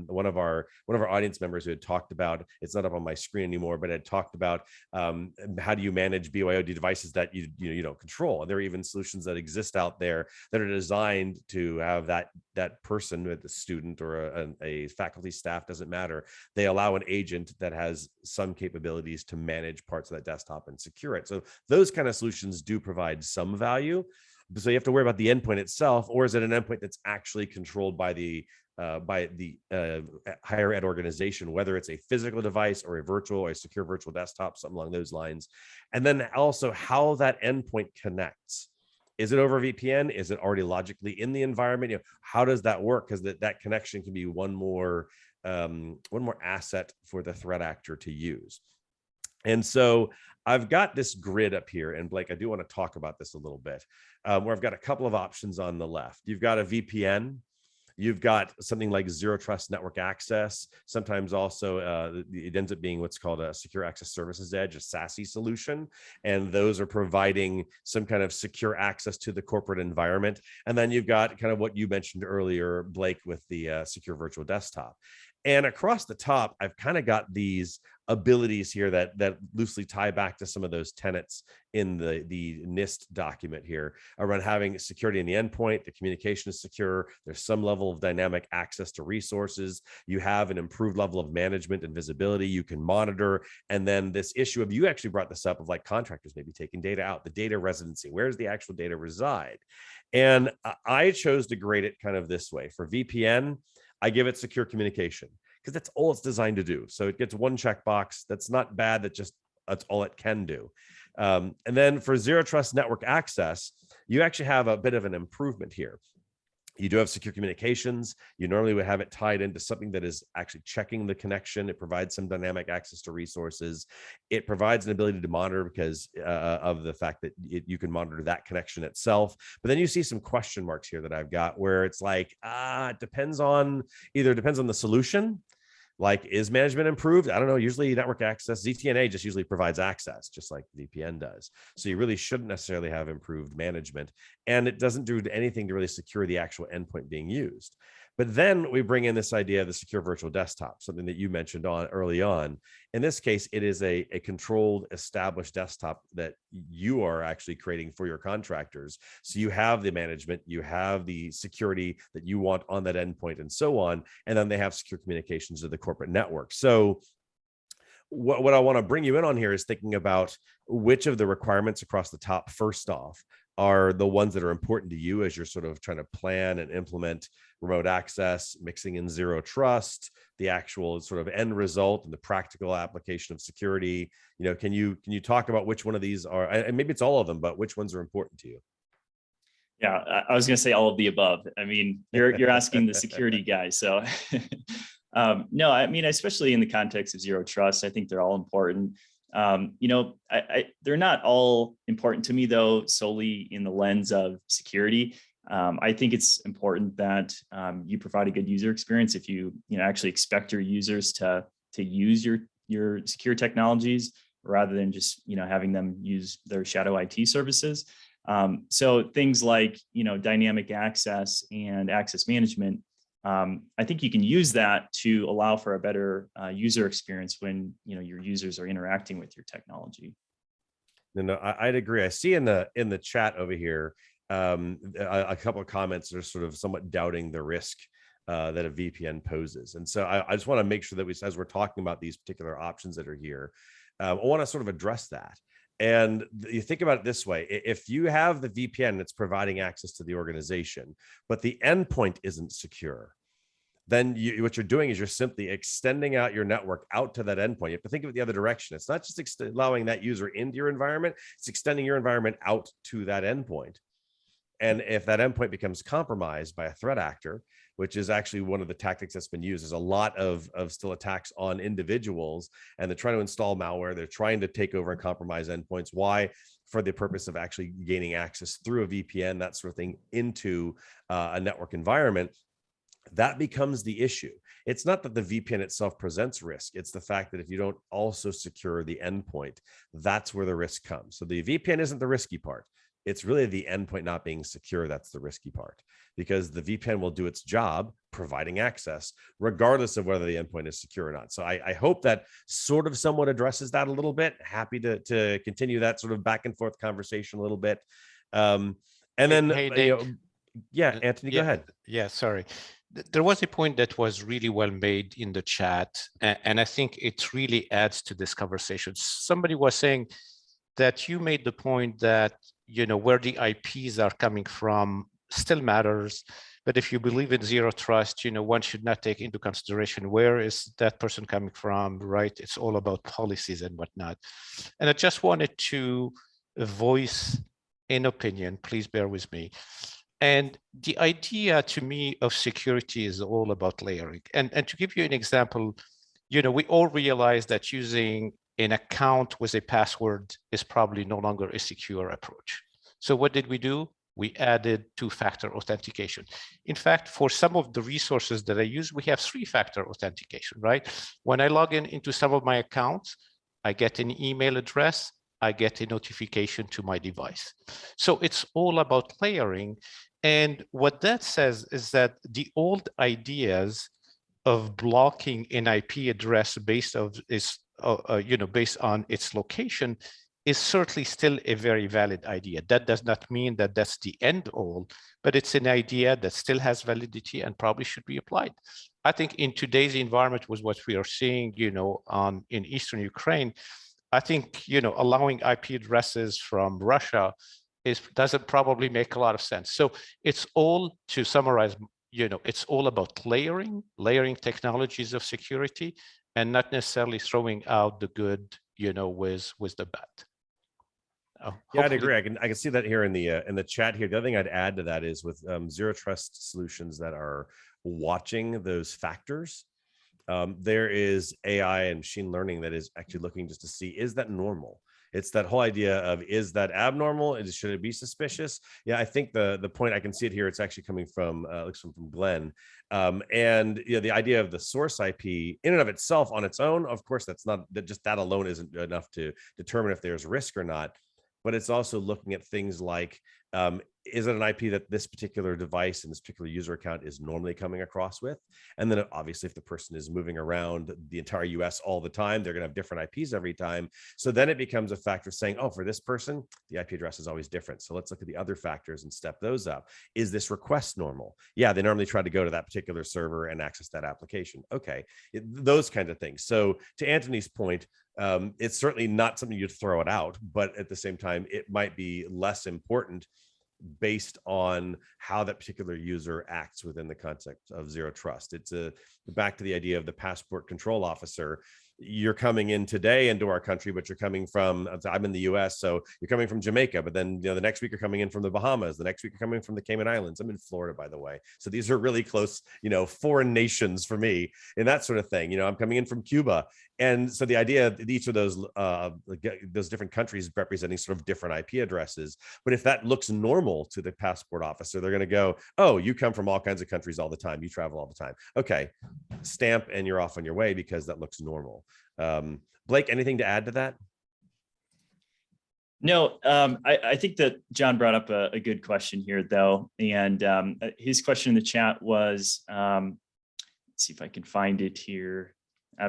one of our audience members who had talked about, it's not up on my screen anymore, but had talked about how do you manage BYOD devices that you don't control? And there are even solutions that exist out there that are designed to have that person, the student or a faculty staff, doesn't matter. They allow an agent that has some capabilities to manage parts of that desktop and secure it. So those kind of solutions do provide some value. So you have to worry about the endpoint itself, or is it an endpoint that's actually controlled by the higher ed organization, whether it's a physical device or a virtual or a secure virtual desktop, something along those lines. And then also how that endpoint connects. Is it over VPN? Is it already logically in the environment? How does that work? Because that connection can be one more asset for the threat actor to use. And so I've got this grid up here, and Blake, I do want to talk about this a little bit, where I've got a couple of options on the left. You've got a VPN. You've got something like ZeroTrust Network Access. Sometimes also it ends up being what's called a Secure Access Services Edge, a SASE solution. And those are providing some kind of secure access to the corporate environment. And then you've got kind of what you mentioned earlier, Blake, with the secure virtual desktop. And across the top, I've kind of got these abilities here that loosely tie back to some of those tenets in the NIST document here around having security in the endpoint. The communication is secure. There's some level of dynamic access to resources. You have an improved level of management and visibility. You can monitor. And then this issue of, you actually brought this up, of like contractors maybe taking data out, the data residency. Where does the actual data reside? And I chose to grade it kind of this way. For VPN, I give it secure communication because that's all it's designed to do. So it gets one checkbox. That's not bad. That's all it can do. And then for Zero Trust Network Access, you actually have a bit of an improvement here. You do have secure communications. You normally would have it tied into something that is actually checking the connection. It provides some dynamic access to resources. It provides an ability to monitor because of the fact that you can monitor that connection itself. But then you see some question marks here that I've got where it's like, it depends on the solution. Like, is management improved? I don't know. Usually network access, ZTNA just usually provides access, just like VPN does. So you really shouldn't necessarily have improved management. And it doesn't do anything to really secure the actual endpoint being used. But then we bring in this idea of the secure virtual desktop, something that you mentioned on early on. In this case, it is a controlled, established desktop that you are actually creating for your contractors. So you have the management, you have the security that you want on that endpoint and so on. And then they have secure communications to the corporate network. So what I want to bring you in on here is thinking about which of the requirements across the top, first off, are the ones that are important to you as you're sort of trying to plan and implement remote access, mixing in zero trust, the actual sort of end result and the practical application of security. Can you talk about which one of these are, and maybe it's all of them, but which ones are important to you?
Yeah, I was going to say all of the above. I mean, you're asking the security guy, so no, I mean, especially in the context of zero trust, I think they're all important. They're not all important to me, though, solely in the lens of security. I think it's important that you provide a good user experience. If you actually expect your users to use your secure technologies rather than just having them use their shadow IT services. So things like dynamic access and access management. I think you can use that to allow for a better user experience when your users are interacting with your technology.
No, I'd agree. I see in the chat over here a couple of comments that are sort of somewhat doubting the risk that a VPN poses, and so I just want to make sure that as we're talking about these particular options that are here, I want to sort of address that. And you think about it this way: if you have the VPN that's providing access to the organization, but the endpoint isn't secure, then what you're doing is you're simply extending out your network out to that endpoint. You have to think of it the other direction. It's not just allowing that user into your environment, it's extending your environment out to that endpoint. And if that endpoint becomes compromised by a threat actor, which is actually one of the tactics that's been used, there's a lot of still attacks on individuals, and they're trying to install malware. They're trying to take over and compromise endpoints. Why? For the purpose of actually gaining access through a VPN, that sort of thing, into a network environment. That becomes the issue. It's not that the VPN itself presents risk. It's the fact that if you don't also secure the endpoint, that's where the risk comes. So the VPN isn't the risky part. It's really the endpoint not being secure that's the risky part, because the VPN will do its job providing access regardless of whether the endpoint is secure or not. So I hope that sort of somewhat addresses that a little bit. Happy to continue that sort of back and forth conversation a little bit. And then, yeah, Anthony, go ahead.
Yeah, sorry. There was a point that was really well made in the chat, and I think it really adds to this conversation. Somebody was saying that you made the point that where the IPs are coming from still matters, but if you believe in zero trust, one should not take into consideration where is that person coming from, right? It's all about policies and whatnot. And I just wanted to voice an opinion. Please bear with me. And the idea to me of security is all about layering. And to give you an example, we all realize that using an account with a password is probably no longer a secure approach. So what did we do? We added two-factor authentication. In fact, for some of the resources that I use, we have three-factor authentication, right? When I log into some of my accounts, I get an email address, I get a notification to my device. So it's all about layering. And what that says is that the old ideas of blocking an IP address based on its location is certainly still a very valid idea. That does not mean that that's the end all, but it's an idea that still has validity and probably should be applied. I think in today's environment with what we are seeing, in Eastern Ukraine, I think, allowing IP addresses from Russia doesn't probably make a lot of sense. So it's all, to summarize, it's all about layering technologies of security and not necessarily throwing out the good, with the bad.
Yeah, I'd agree. I can see that here in the chat here. The other thing I'd add to that is with zero trust solutions that are watching those factors, there is AI and machine learning that is actually looking just to see, is that normal? It's that whole idea of, is that abnormal? Should it be suspicious? Yeah, I think the point, I can see it here. It's actually coming from Glenn. And the idea of the source IP in and of itself on its own, of course, that's not, that alone isn't enough to determine if there's risk or not. But it's also looking at things like, is it an IP that this particular device and this particular user account is normally coming across with? And then obviously, if the person is moving around the entire US all the time, they're going to have different IPs every time. So then it becomes a factor of saying, oh, for this person, the IP address is always different. So let's look at the other factors and step those up. Is this request normal? Yeah, they normally try to go to that particular server and access that application. Okay, those kinds of things. So to Anthony's point, it's certainly not something you'd throw it out, but at the same time, it might be less important based on how that particular user acts within the context of zero trust. It's back to the idea of the passport control officer. You're coming in today into our country, but you're coming from, I'm in the US, so you're coming from Jamaica, but then the next week you're coming in from the Bahamas, the next week you're coming from the Cayman Islands. I'm in Florida, by the way. So these are really close, foreign nations for me and that sort of thing. I'm coming in from Cuba. And so the idea that each of those different countries representing sort of different IP addresses, but if that looks normal to the passport officer, they're going to go, oh, you come from all kinds of countries all the time. You travel all the time. Okay, stamp and you're off on your way because that looks normal. Blake, anything to add to that?
No, I think that John brought up a good question here, though. And his question in the chat was, let's see if I can find it here.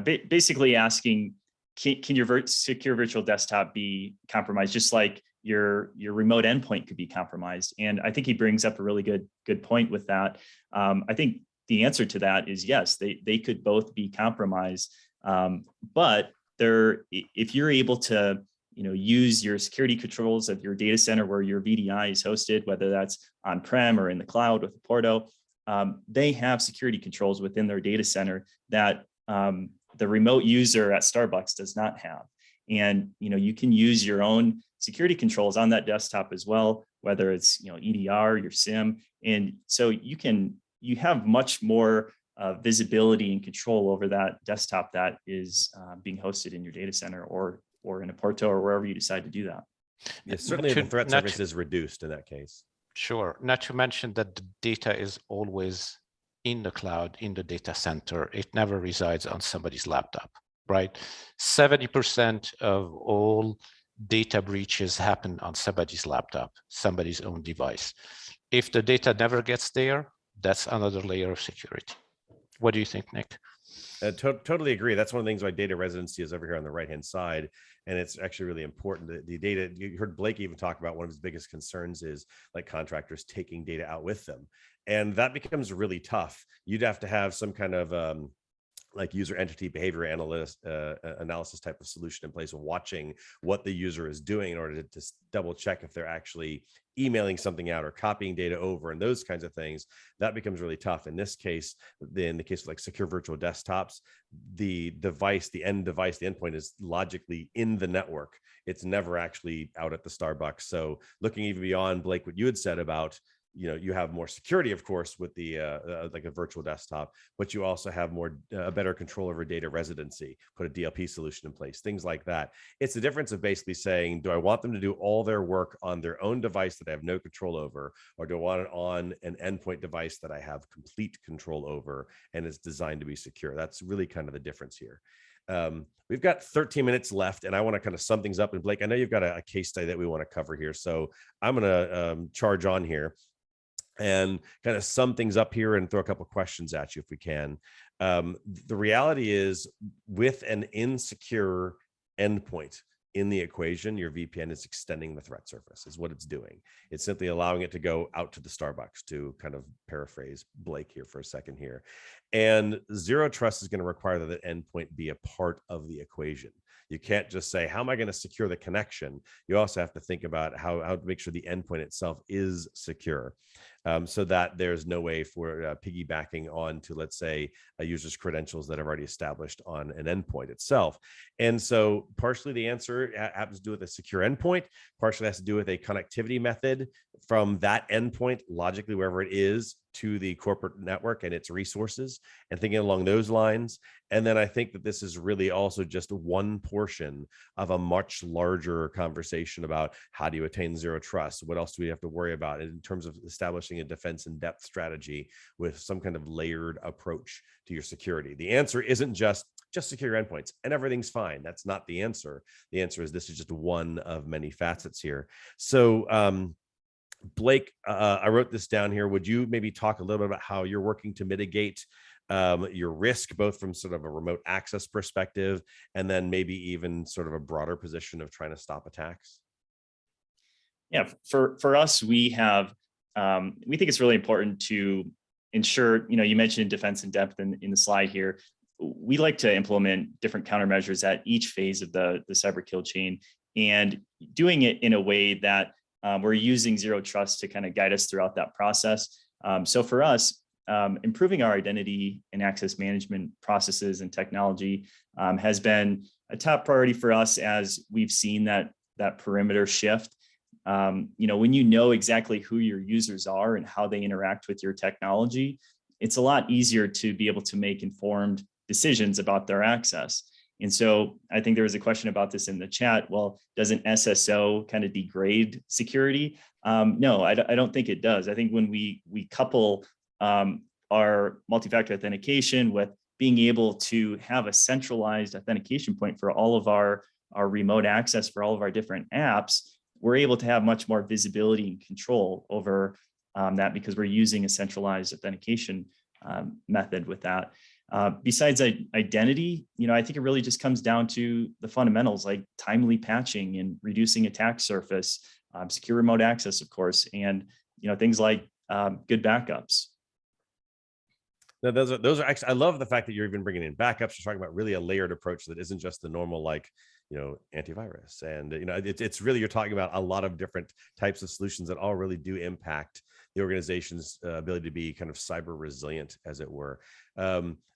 Basically asking, can your secure virtual desktop be compromised, just like your remote endpoint could be compromised? And I think he brings up a really good point with that. I think the answer to that is yes, they could both be compromised. But if you're able to use your security controls of your data center where your VDI is hosted, whether that's on-prem or in the cloud with Porto, they have security controls within their data center that the remote user at Starbucks does not have. And you can use your own security controls on that desktop as well, whether it's EDR, your SIM, and so you have much more visibility and control over that desktop that is being hosted in your data center or in a Porto or wherever you decide to do that.
Yeah, certainly the threat surface is reduced in that case. Sure.
Not to mention that the data is always in the cloud, in the data center. It never resides on somebody's laptop, right? 70% of all data breaches happen on somebody's laptop, somebody's own device. If the data never gets there, that's another layer of security. What do you think, Nick?
Totally agree. That's one of the things why data residency is over here on the right-hand side. And it's actually really important. The data, you heard Blake even talk about one of his biggest concerns is like contractors taking data out with them. And that becomes really tough. You'd have to have some kind of like user entity behavior analysis type of solution in place, watching what the user is doing in order to double check if they're actually emailing something out or copying data over and those kinds of things. That becomes really tough. In this case, in the case of like secure virtual desktops, the device, the end device, the endpoint is logically in the network. It's never actually out at the Starbucks. So looking even beyond, Blake, what you had said about you have more security, of course, with the like a virtual desktop, but you also have a better control over data residency, put a DLP solution in place, things like that. It's the difference of basically saying, do I want them to do all their work on their own device that I have no control over, or do I want it on an endpoint device that I have complete control over and is designed to be secure? That's really kind of the difference here. We've got 13 minutes left and I want to kind of sum things up. And Blake, I know you've got a case study that we want to cover here. So I'm going to charge on here and kind of sum things up here and throw a couple of questions at you if we can. The reality is, with an insecure endpoint in the equation, your VPN is extending the threat surface, is what it's doing. It's simply allowing it to go out to the Starbucks, to kind of paraphrase Blake here for a second here. And zero trust is going to require that the endpoint be a part of the equation. You can't just say, how am I going to secure the connection? You also have to think about how to make sure the endpoint itself is secure, so that there's no way for piggybacking on to, let's say, a user's credentials that are already established on an endpoint itself. And so partially the answer happens to do with a secure endpoint, partially has to do with a connectivity method from that endpoint, logically wherever it is, to the corporate network and its resources, and thinking along those lines. And then I think that this is really also just one portion of a much larger conversation about how do you attain zero trust? What else do we have to worry about in terms of establishing a defense in depth strategy with some kind of layered approach to your security? The answer isn't just secure your endpoints and everything's fine. That's not the answer. The answer is this is just one of many facets here. So Blake, I wrote this down here. Would you maybe talk a little bit about how you're working to mitigate your risk, both from sort of a remote access perspective, and then maybe even sort of a broader position of trying to stop attacks?
Yeah, for us, we think it's really important to ensure, you mentioned defense in depth in the slide here. We like to implement different countermeasures at each phase of the cyber kill chain, and doing it in a way that we're using Zero Trust to kind of guide us throughout that process. So for us, improving our identity and access management processes and technology has been a top priority for us as we've seen that perimeter shift. When you know exactly who your users are and how they interact with your technology, it's a lot easier to be able to make informed decisions about their access. And so I think there was a question about this in the chat. Well, does an SSO kind of degrade security? No, I don't think it does. I think when we couple our multi-factor authentication with being able to have a centralized authentication point for all of our remote access for all of our different apps, we're able to have much more visibility and control over that, because we're using a centralized authentication method with that. Besides identity, I think it really just comes down to the fundamentals like timely patching and reducing attack surface, secure remote access, of course, and things like good backups.
No, those are actually, I love the fact that you're even bringing in backups. You're talking about really a layered approach that isn't just the normal, antivirus. And, it's really, you're talking about a lot of different types of solutions that all really do impact the organization's ability to be kind of cyber resilient, as it were.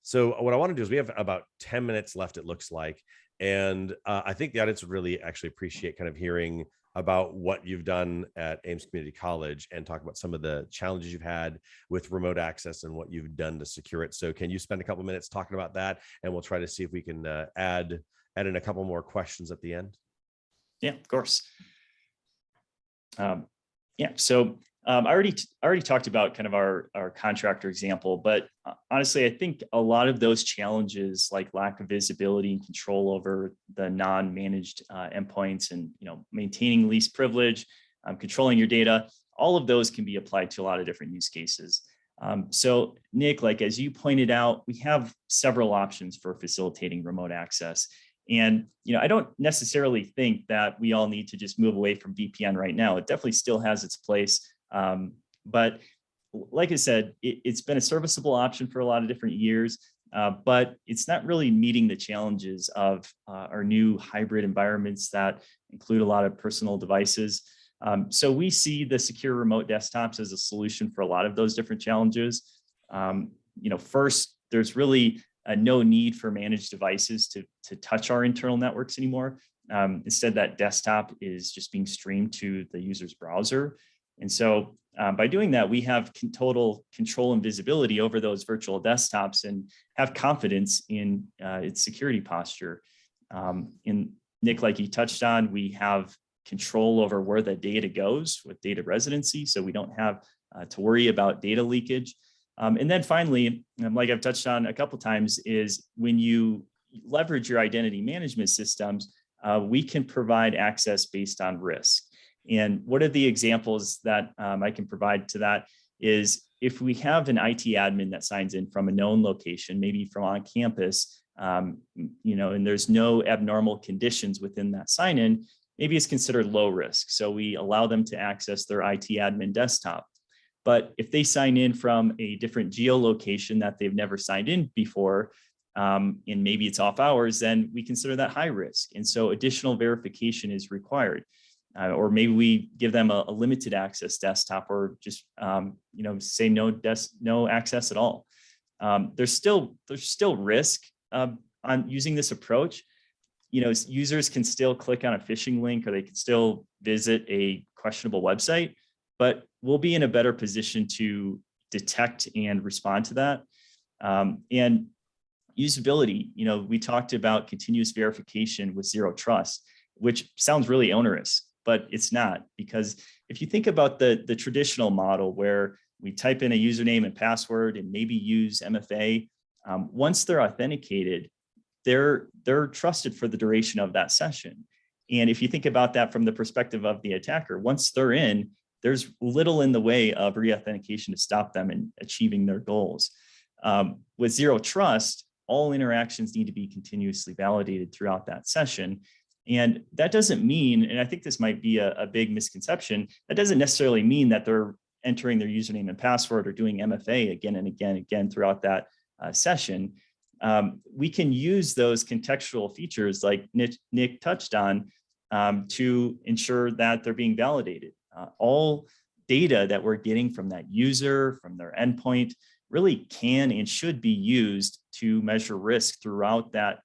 So what I want to do is, we have about 10 minutes left, it looks like. And I think the audience would really actually appreciate kind of hearing about what you've done at Ames Community College, and talk about some of the challenges you've had with remote access and what you've done to secure it. So can you spend a couple of minutes talking about that, and we'll try to see if we can add in a couple more questions at the end?
Yeah, of course. So I already talked about kind of our contractor example, but honestly, I think a lot of those challenges, like lack of visibility and control over the non-managed endpoints, and maintaining least privilege, controlling your data, all of those can be applied to a lot of different use cases. So Nick, as you pointed out, we have several options for facilitating remote access. And, I don't necessarily think that we all need to just move away from VPN right now. It definitely still has its place. But like I said, it's been a serviceable option for a lot of different years, but it's not really meeting the challenges of our new hybrid environments that include a lot of personal devices. So we see the secure remote desktops as a solution for a lot of those different challenges. First, there's really no need for managed devices to touch our internal networks anymore. Instead, that desktop is just being streamed to the user's browser. And so by doing that, we have total control and visibility over those virtual desktops, and have confidence in its security posture. And Nick, like you touched on, we have control over where the data goes with data residency, so we don't have to worry about data leakage. And then finally, like I've touched on a couple times, is when you leverage your identity management systems, we can provide access based on risk. And one of the examples that I can provide to that is, if we have an IT admin that signs in from a known location, maybe from on campus, and there's no abnormal conditions within that sign-in, maybe it's considered low risk. So we allow them to access their IT admin desktop. But if they sign in from a different geolocation that they've never signed in before, and maybe it's off hours, then we consider that high risk. And so additional verification is required. Or maybe we give them a limited access desktop, or just say no access at all. There's still risk on using this approach. Users can still click on a phishing link, or they can still visit a questionable website, but we'll be in a better position to detect and respond to that. And usability, we talked about continuous verification with Zero Trust, which sounds really onerous, but it's not, because if you think about the traditional model where we type in a username and password and maybe use MFA, once they're authenticated, they're trusted for the duration of that session. And if you think about that from the perspective of the attacker, once they're in, there's little in the way of re-authentication to stop them in achieving their goals. With Zero Trust, all interactions need to be continuously validated throughout that session. And that doesn't mean, and I think this might be a big misconception, that doesn't necessarily mean that they're entering their username and password or doing MFA again and again and again throughout that session. We can use those contextual features like Nick touched on to ensure that they're being validated. All data that we're getting from that user, from their endpoint, really can and should be used to measure risk throughout that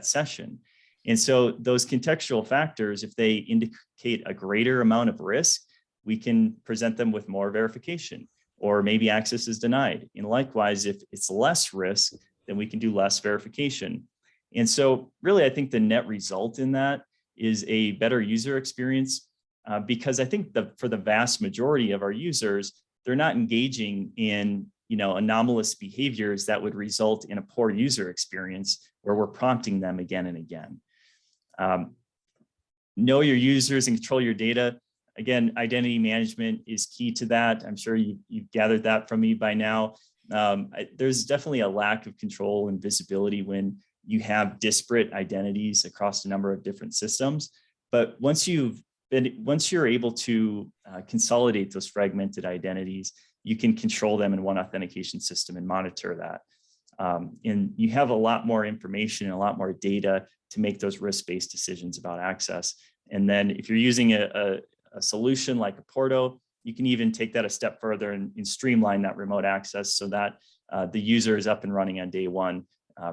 session. And so those contextual factors, if they indicate a greater amount of risk, we can present them with more verification, or maybe access is denied. And likewise, if it's less risk, then we can do less verification. And so really, I think the net result in that is a better user experience, because I think for the vast majority of our users, they're not engaging in anomalous behaviors that would result in a poor user experience where we're prompting them again and again. Know your users and control your data. Again, identity management is key to that. I'm sure you've gathered that from me by now. There's definitely a lack of control and visibility when you have disparate identities across a number of different systems. But once you're able to consolidate those fragmented identities, you can control them in one authentication system and monitor that. And you have a lot more information and a lot more data to make those risk-based decisions about access. And then if you're using a solution like a Porto, you can even take that a step further and streamline that remote access so that the user is up and running on day one,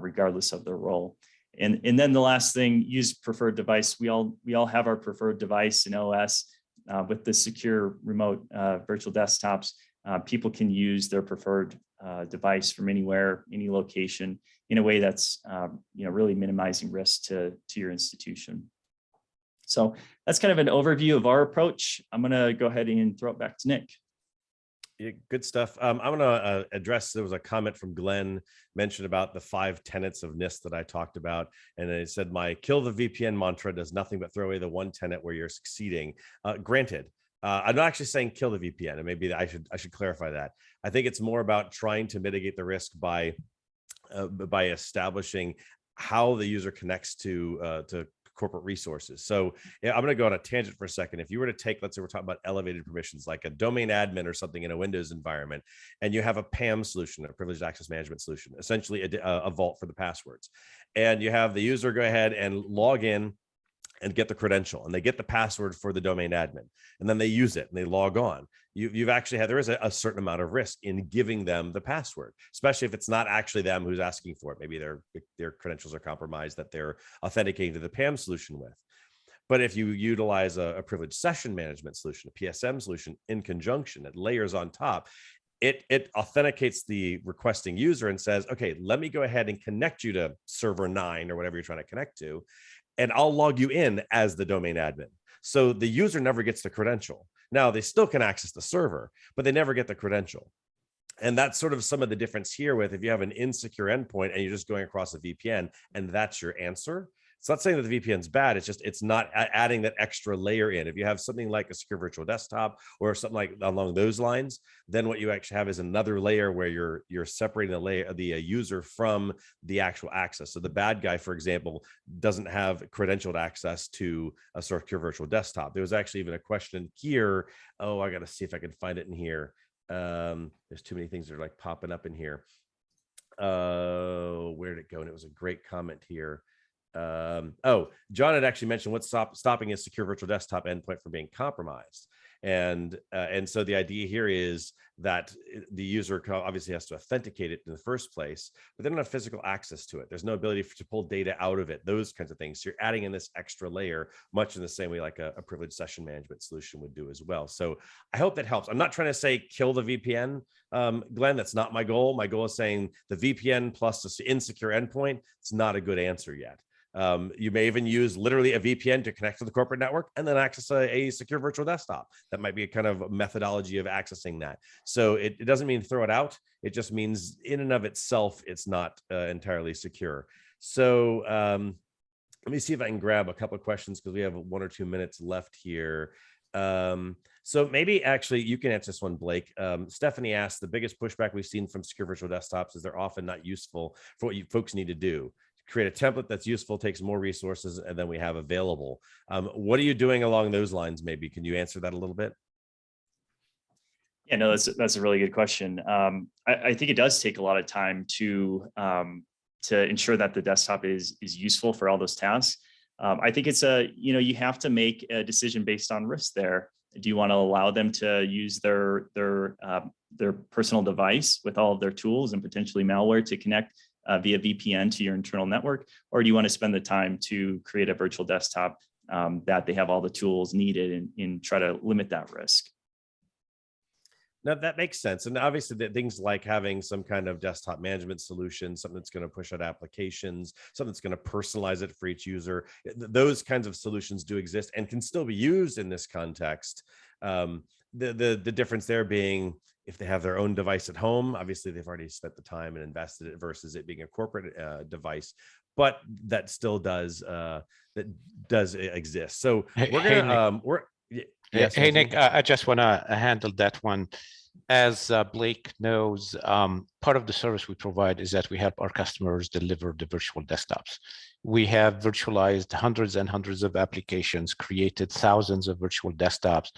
regardless of their role. And then the last thing, use preferred device. We all have our preferred device in OS. With the secure remote virtual desktops, people can use their preferred device from anywhere, any location, in a way that's really minimizing risk to your institution. So that's kind of an overview of our approach. I'm going to go ahead and throw it back to Nick.
Yeah, good stuff. I'm going to address, there was a comment from Glenn mentioned about the 5 tenets of NIST that I talked about. And it said, my kill the VPN mantra does nothing but throw away the one tenet where you're succeeding. Granted, I'm not actually saying kill the VPN, and maybe I should clarify that. I think it's more about trying to mitigate the risk by establishing how the user connects to corporate resources. So yeah, I'm going to go on a tangent for a second. If you were to take, let's say we're talking about elevated permissions, like a domain admin or something in a Windows environment, and you have a PAM solution, a privileged access management solution, essentially a vault for the passwords, and you have the user go ahead and log in and get the credential, and they get the password for the domain admin, and then they use it and they log on. You've actually had, there is a certain amount of risk in giving them the password, especially if it's not actually them who's asking for it. Maybe their credentials are compromised that they're authenticating to the PAM solution with. But if you utilize a privileged session management solution, a PSM solution in conjunction, it layers on top, it authenticates the requesting user and says, okay, let me go ahead and connect you to server 9 or whatever you're trying to connect to, and I'll log you in as the domain admin. So the user never gets the credential. Now they still can access the server, but they never get the credential. And that's sort of some of the difference here with, if you have an insecure endpoint and you're just going across a VPN and that's your answer. It's not saying that the VPN is bad. It's just, it's not adding that extra layer in. If you have something like a secure virtual desktop or something like along those lines, then what you actually have is another layer where you're separating the user from the actual access. So the bad guy, for example, doesn't have credentialed access to a secure virtual desktop. There was actually even a question here. Oh, I got to see if I can find it in here. There's too many things that are like popping up in here. Where did it go? And it was a great comment here. John had actually mentioned what's stopping a secure virtual desktop endpoint from being compromised. And so the idea here is that the user obviously has to authenticate it in the first place, but they don't have physical access to it. There's no ability to pull data out of it, those kinds of things. So you're adding in this extra layer, much in the same way like a privileged session management solution would do as well. So I hope that helps. I'm not trying to say kill the VPN, Glenn, that's not my goal. My goal is saying the VPN plus the insecure endpoint, it's not a good answer yet. You may even use literally a VPN to connect to the corporate network and then access a secure virtual desktop. That might be a kind of methodology of accessing that. So it doesn't mean throw it out. It just means in and of itself, it's not entirely secure. So let me see if I can grab a couple of questions because we have 1 or 2 minutes left here. So maybe actually you can answer this one, Blake. Stephanie asked, the biggest pushback we've seen from secure virtual desktops is they're often not useful for what you folks need to do. Create a template that's useful, takes more resources, and then we have available. What are you doing along those lines? Maybe can you answer that a little bit?
Yeah, no, that's a really good question. I think it does take a lot of time to ensure that the desktop is useful for all those tasks. I think it's you have to make a decision based on risk there. Do you want to allow them to use their personal device with all of their tools and potentially malware to connect via VPN to your internal network, or do you want to spend the time to create a virtual desktop that they have all the tools needed and try to limit that risk?
Now that makes sense. And obviously that things like having some kind of desktop management solution, something that's going to push out applications, something that's going to personalize it for each user. Those kinds of solutions do exist and can still be used in this context. The difference there being if they have their own device at home, obviously they've already spent the time and invested it versus it being a corporate device, but that still does exist. So we're gonna
Yes, hey, Nick, I just want to handle that one. As Blake knows, part of the service we provide is that we help our customers deliver the virtual desktops. We have virtualized hundreds and hundreds of applications, created thousands of virtual desktops.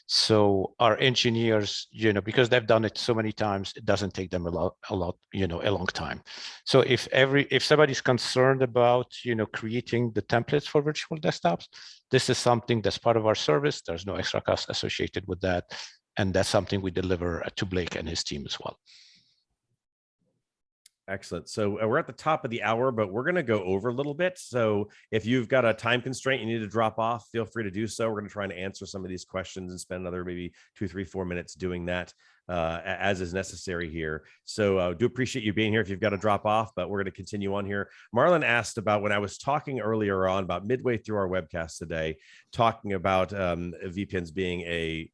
So our engineers, because they've done it so many times, it doesn't take them a long time. So if somebody's concerned about, creating the templates for virtual desktops, this is something that's part of our service. There's no extra cost associated with that. And that's something we deliver to Blake and his team as well.
Excellent. So we're at the top of the hour, but we're going to go over a little bit. So if you've got a time constraint, you need to drop off, feel free to do so. We're going to try and answer some of these questions and spend another maybe 2, 3, 4 minutes doing that as is necessary here. So do appreciate you being here if you've got to drop off, but we're going to continue on here. Marlon asked about when I was talking earlier on about midway through our webcast today, talking about VPNs being a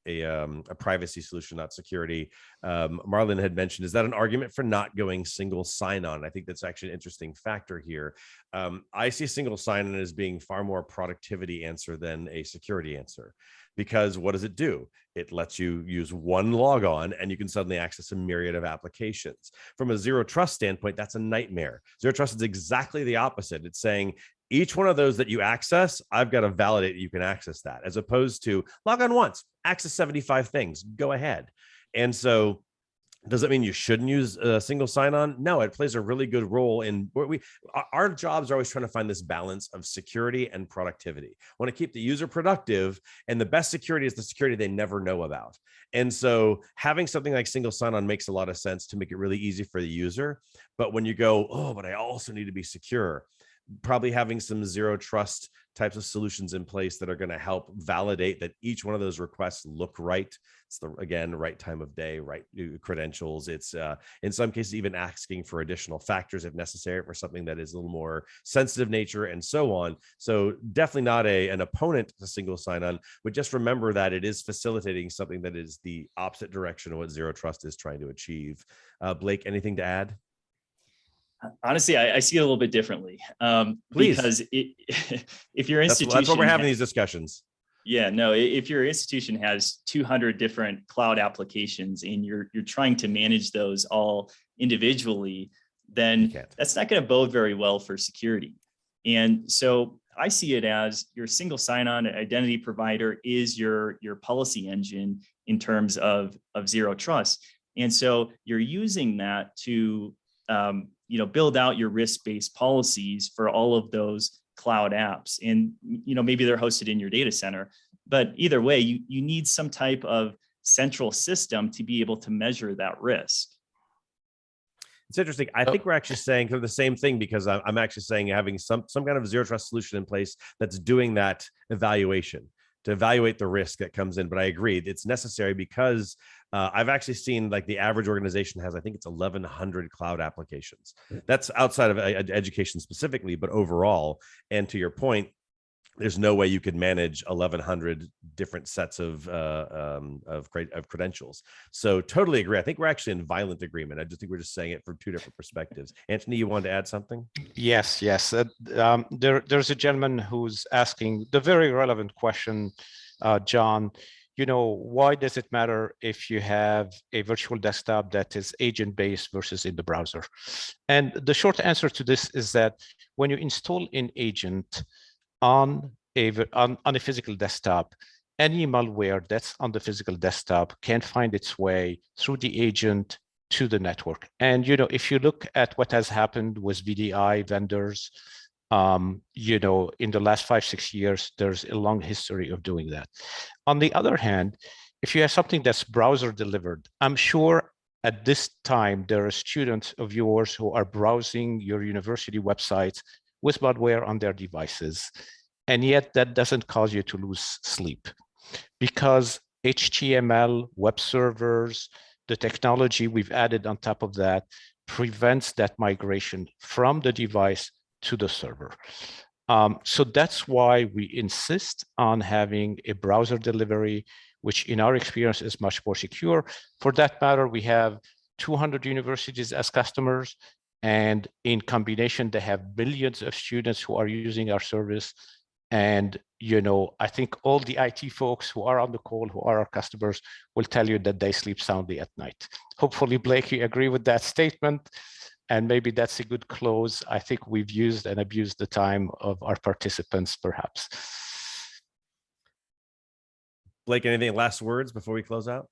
privacy solution, not security. Marlon had mentioned, is that an argument for not going single sign-on? I think that's actually an interesting factor here. I see single sign-on as being far more a productivity answer than a security answer. Because what does it do? It lets you use one logon and you can suddenly access a myriad of applications. From a zero trust standpoint, that's a nightmare. Zero trust is exactly the opposite. It's saying each one of those that you access, I've got to validate that you can access that, as opposed to log on once, access 75 things, go ahead. And so does that mean you shouldn't use a single sign-on? No, it plays a really good role in what our jobs are always trying to find this balance of security and productivity. Want to keep the user productive, and the best security is the security they never know about. And so having something like single sign-on makes a lot of sense to make it really easy for the user. But when you go, oh, but I also need to be secure, probably having some zero trust types of solutions in place that are going to help validate that each one of those requests look right. It's the right time of day, right credentials. It's in some cases even asking for additional factors if necessary for something that is a little more sensitive nature and so on. So definitely not an opponent to single sign-on, but just remember that it is facilitating something that is the opposite direction of what zero trust is trying to achieve. Blake, anything to add?
Honestly, I see it a little bit differently.
Please.
Because if your institution,
that's why we're having these discussions.
Yeah, no, if your institution has 200 different cloud applications and you're trying to manage those all individually, then that's not going to bode very well for security. And so I see it as your single sign-on identity provider is your policy engine in terms of zero trust. And so you're using that to build out your risk-based policies for all of those cloud apps. And, maybe they're hosted in your data center, but either way, you need some type of central system to be able to measure that risk.
It's interesting. I think we're actually saying the same thing, because I'm actually saying having some kind of zero trust solution in place that's doing that evaluation to evaluate the risk that comes in. But I agree, it's necessary because I've actually seen like the average organization has, I think it's 1,100 cloud applications. That's outside of education specifically, but overall. And to your point, there's no way you could manage 1,100 different sets of credentials. So totally agree. I think we're actually in violent agreement. I just think we're just saying it from two different perspectives. Anthony, you wanted to add something?
Yes. There's a gentleman who's asking the very relevant question, John. why does it matter if you have a virtual desktop that is agent-based versus in the browser? And the short answer to this is that when you install an agent on a physical desktop, any malware that's on the physical desktop can find its way through the agent to the network. And if you look at what has happened with VDI vendors, in the last 5-6 years, there's a long history of doing that. On the other hand, if you have something that's browser delivered, I'm sure at this time there are students of yours who are browsing your university websites with malware on their devices, and yet that doesn't cause you to lose sleep, because HTML, web servers, the technology we've added on top of that prevents that migration from the device to the server. So that's why we insist on having a browser delivery, which in our experience is much more secure. For that matter, we have 200 universities as customers, and in combination, they have millions of students who are using our service. And I think all the IT folks who are on the call, who are our customers, will tell you that they sleep soundly at night. Hopefully, Blake, you agree with that statement. And maybe that's a good close. I think we've used and abused the time of our participants, perhaps.
Blake, anything last words before we close out?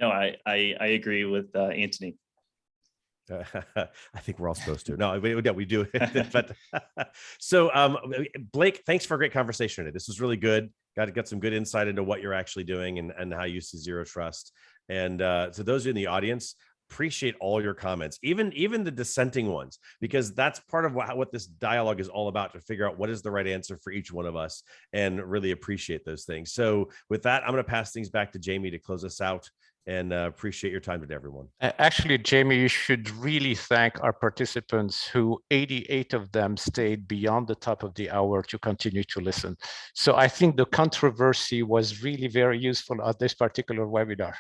No, I agree with Anthony.
I think we're all supposed to. No, we do. But so, Blake, thanks for a great conversation today. This was really good. Got some good insight into what you're actually doing and how you see Zero Trust. And to those in the audience, appreciate all your comments, even the dissenting ones, because that's part of what this dialogue is all about, to figure out what is the right answer for each one of us, and really appreciate those things. So with that, I'm going to pass things back to Jamie to close us out, and appreciate your time today, everyone.
Actually, Jamie, you should really thank our participants, who 88 of them stayed beyond the top of the hour to continue to listen. So I think the controversy was really very useful at this particular webinar.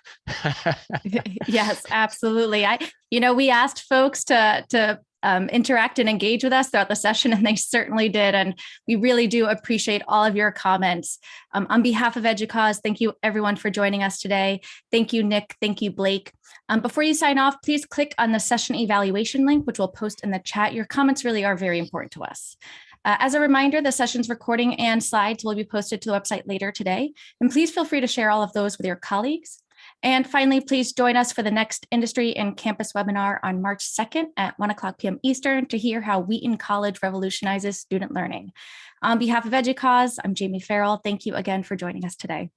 Yes, absolutely. We asked folks to interact and engage with us throughout the session, and they certainly did. And we really do appreciate all of your comments. On behalf of EDUCAUSE, thank you everyone for joining us today. Thank you, Nick. Thank you, Blake. Before you sign off, please click on the session evaluation link, which we'll post in the chat. Your comments really are very important to us. As a reminder, the session's recording and slides will be posted to the website later today. And please feel free to share all of those with your colleagues. And finally, please join us for the next Industry and Campus webinar on March 2nd at 1:00 p.m. Eastern to hear how Wheaton College revolutionizes student learning. On behalf of EDUCAUSE, I'm Jamie Farrell. Thank you again for joining us today.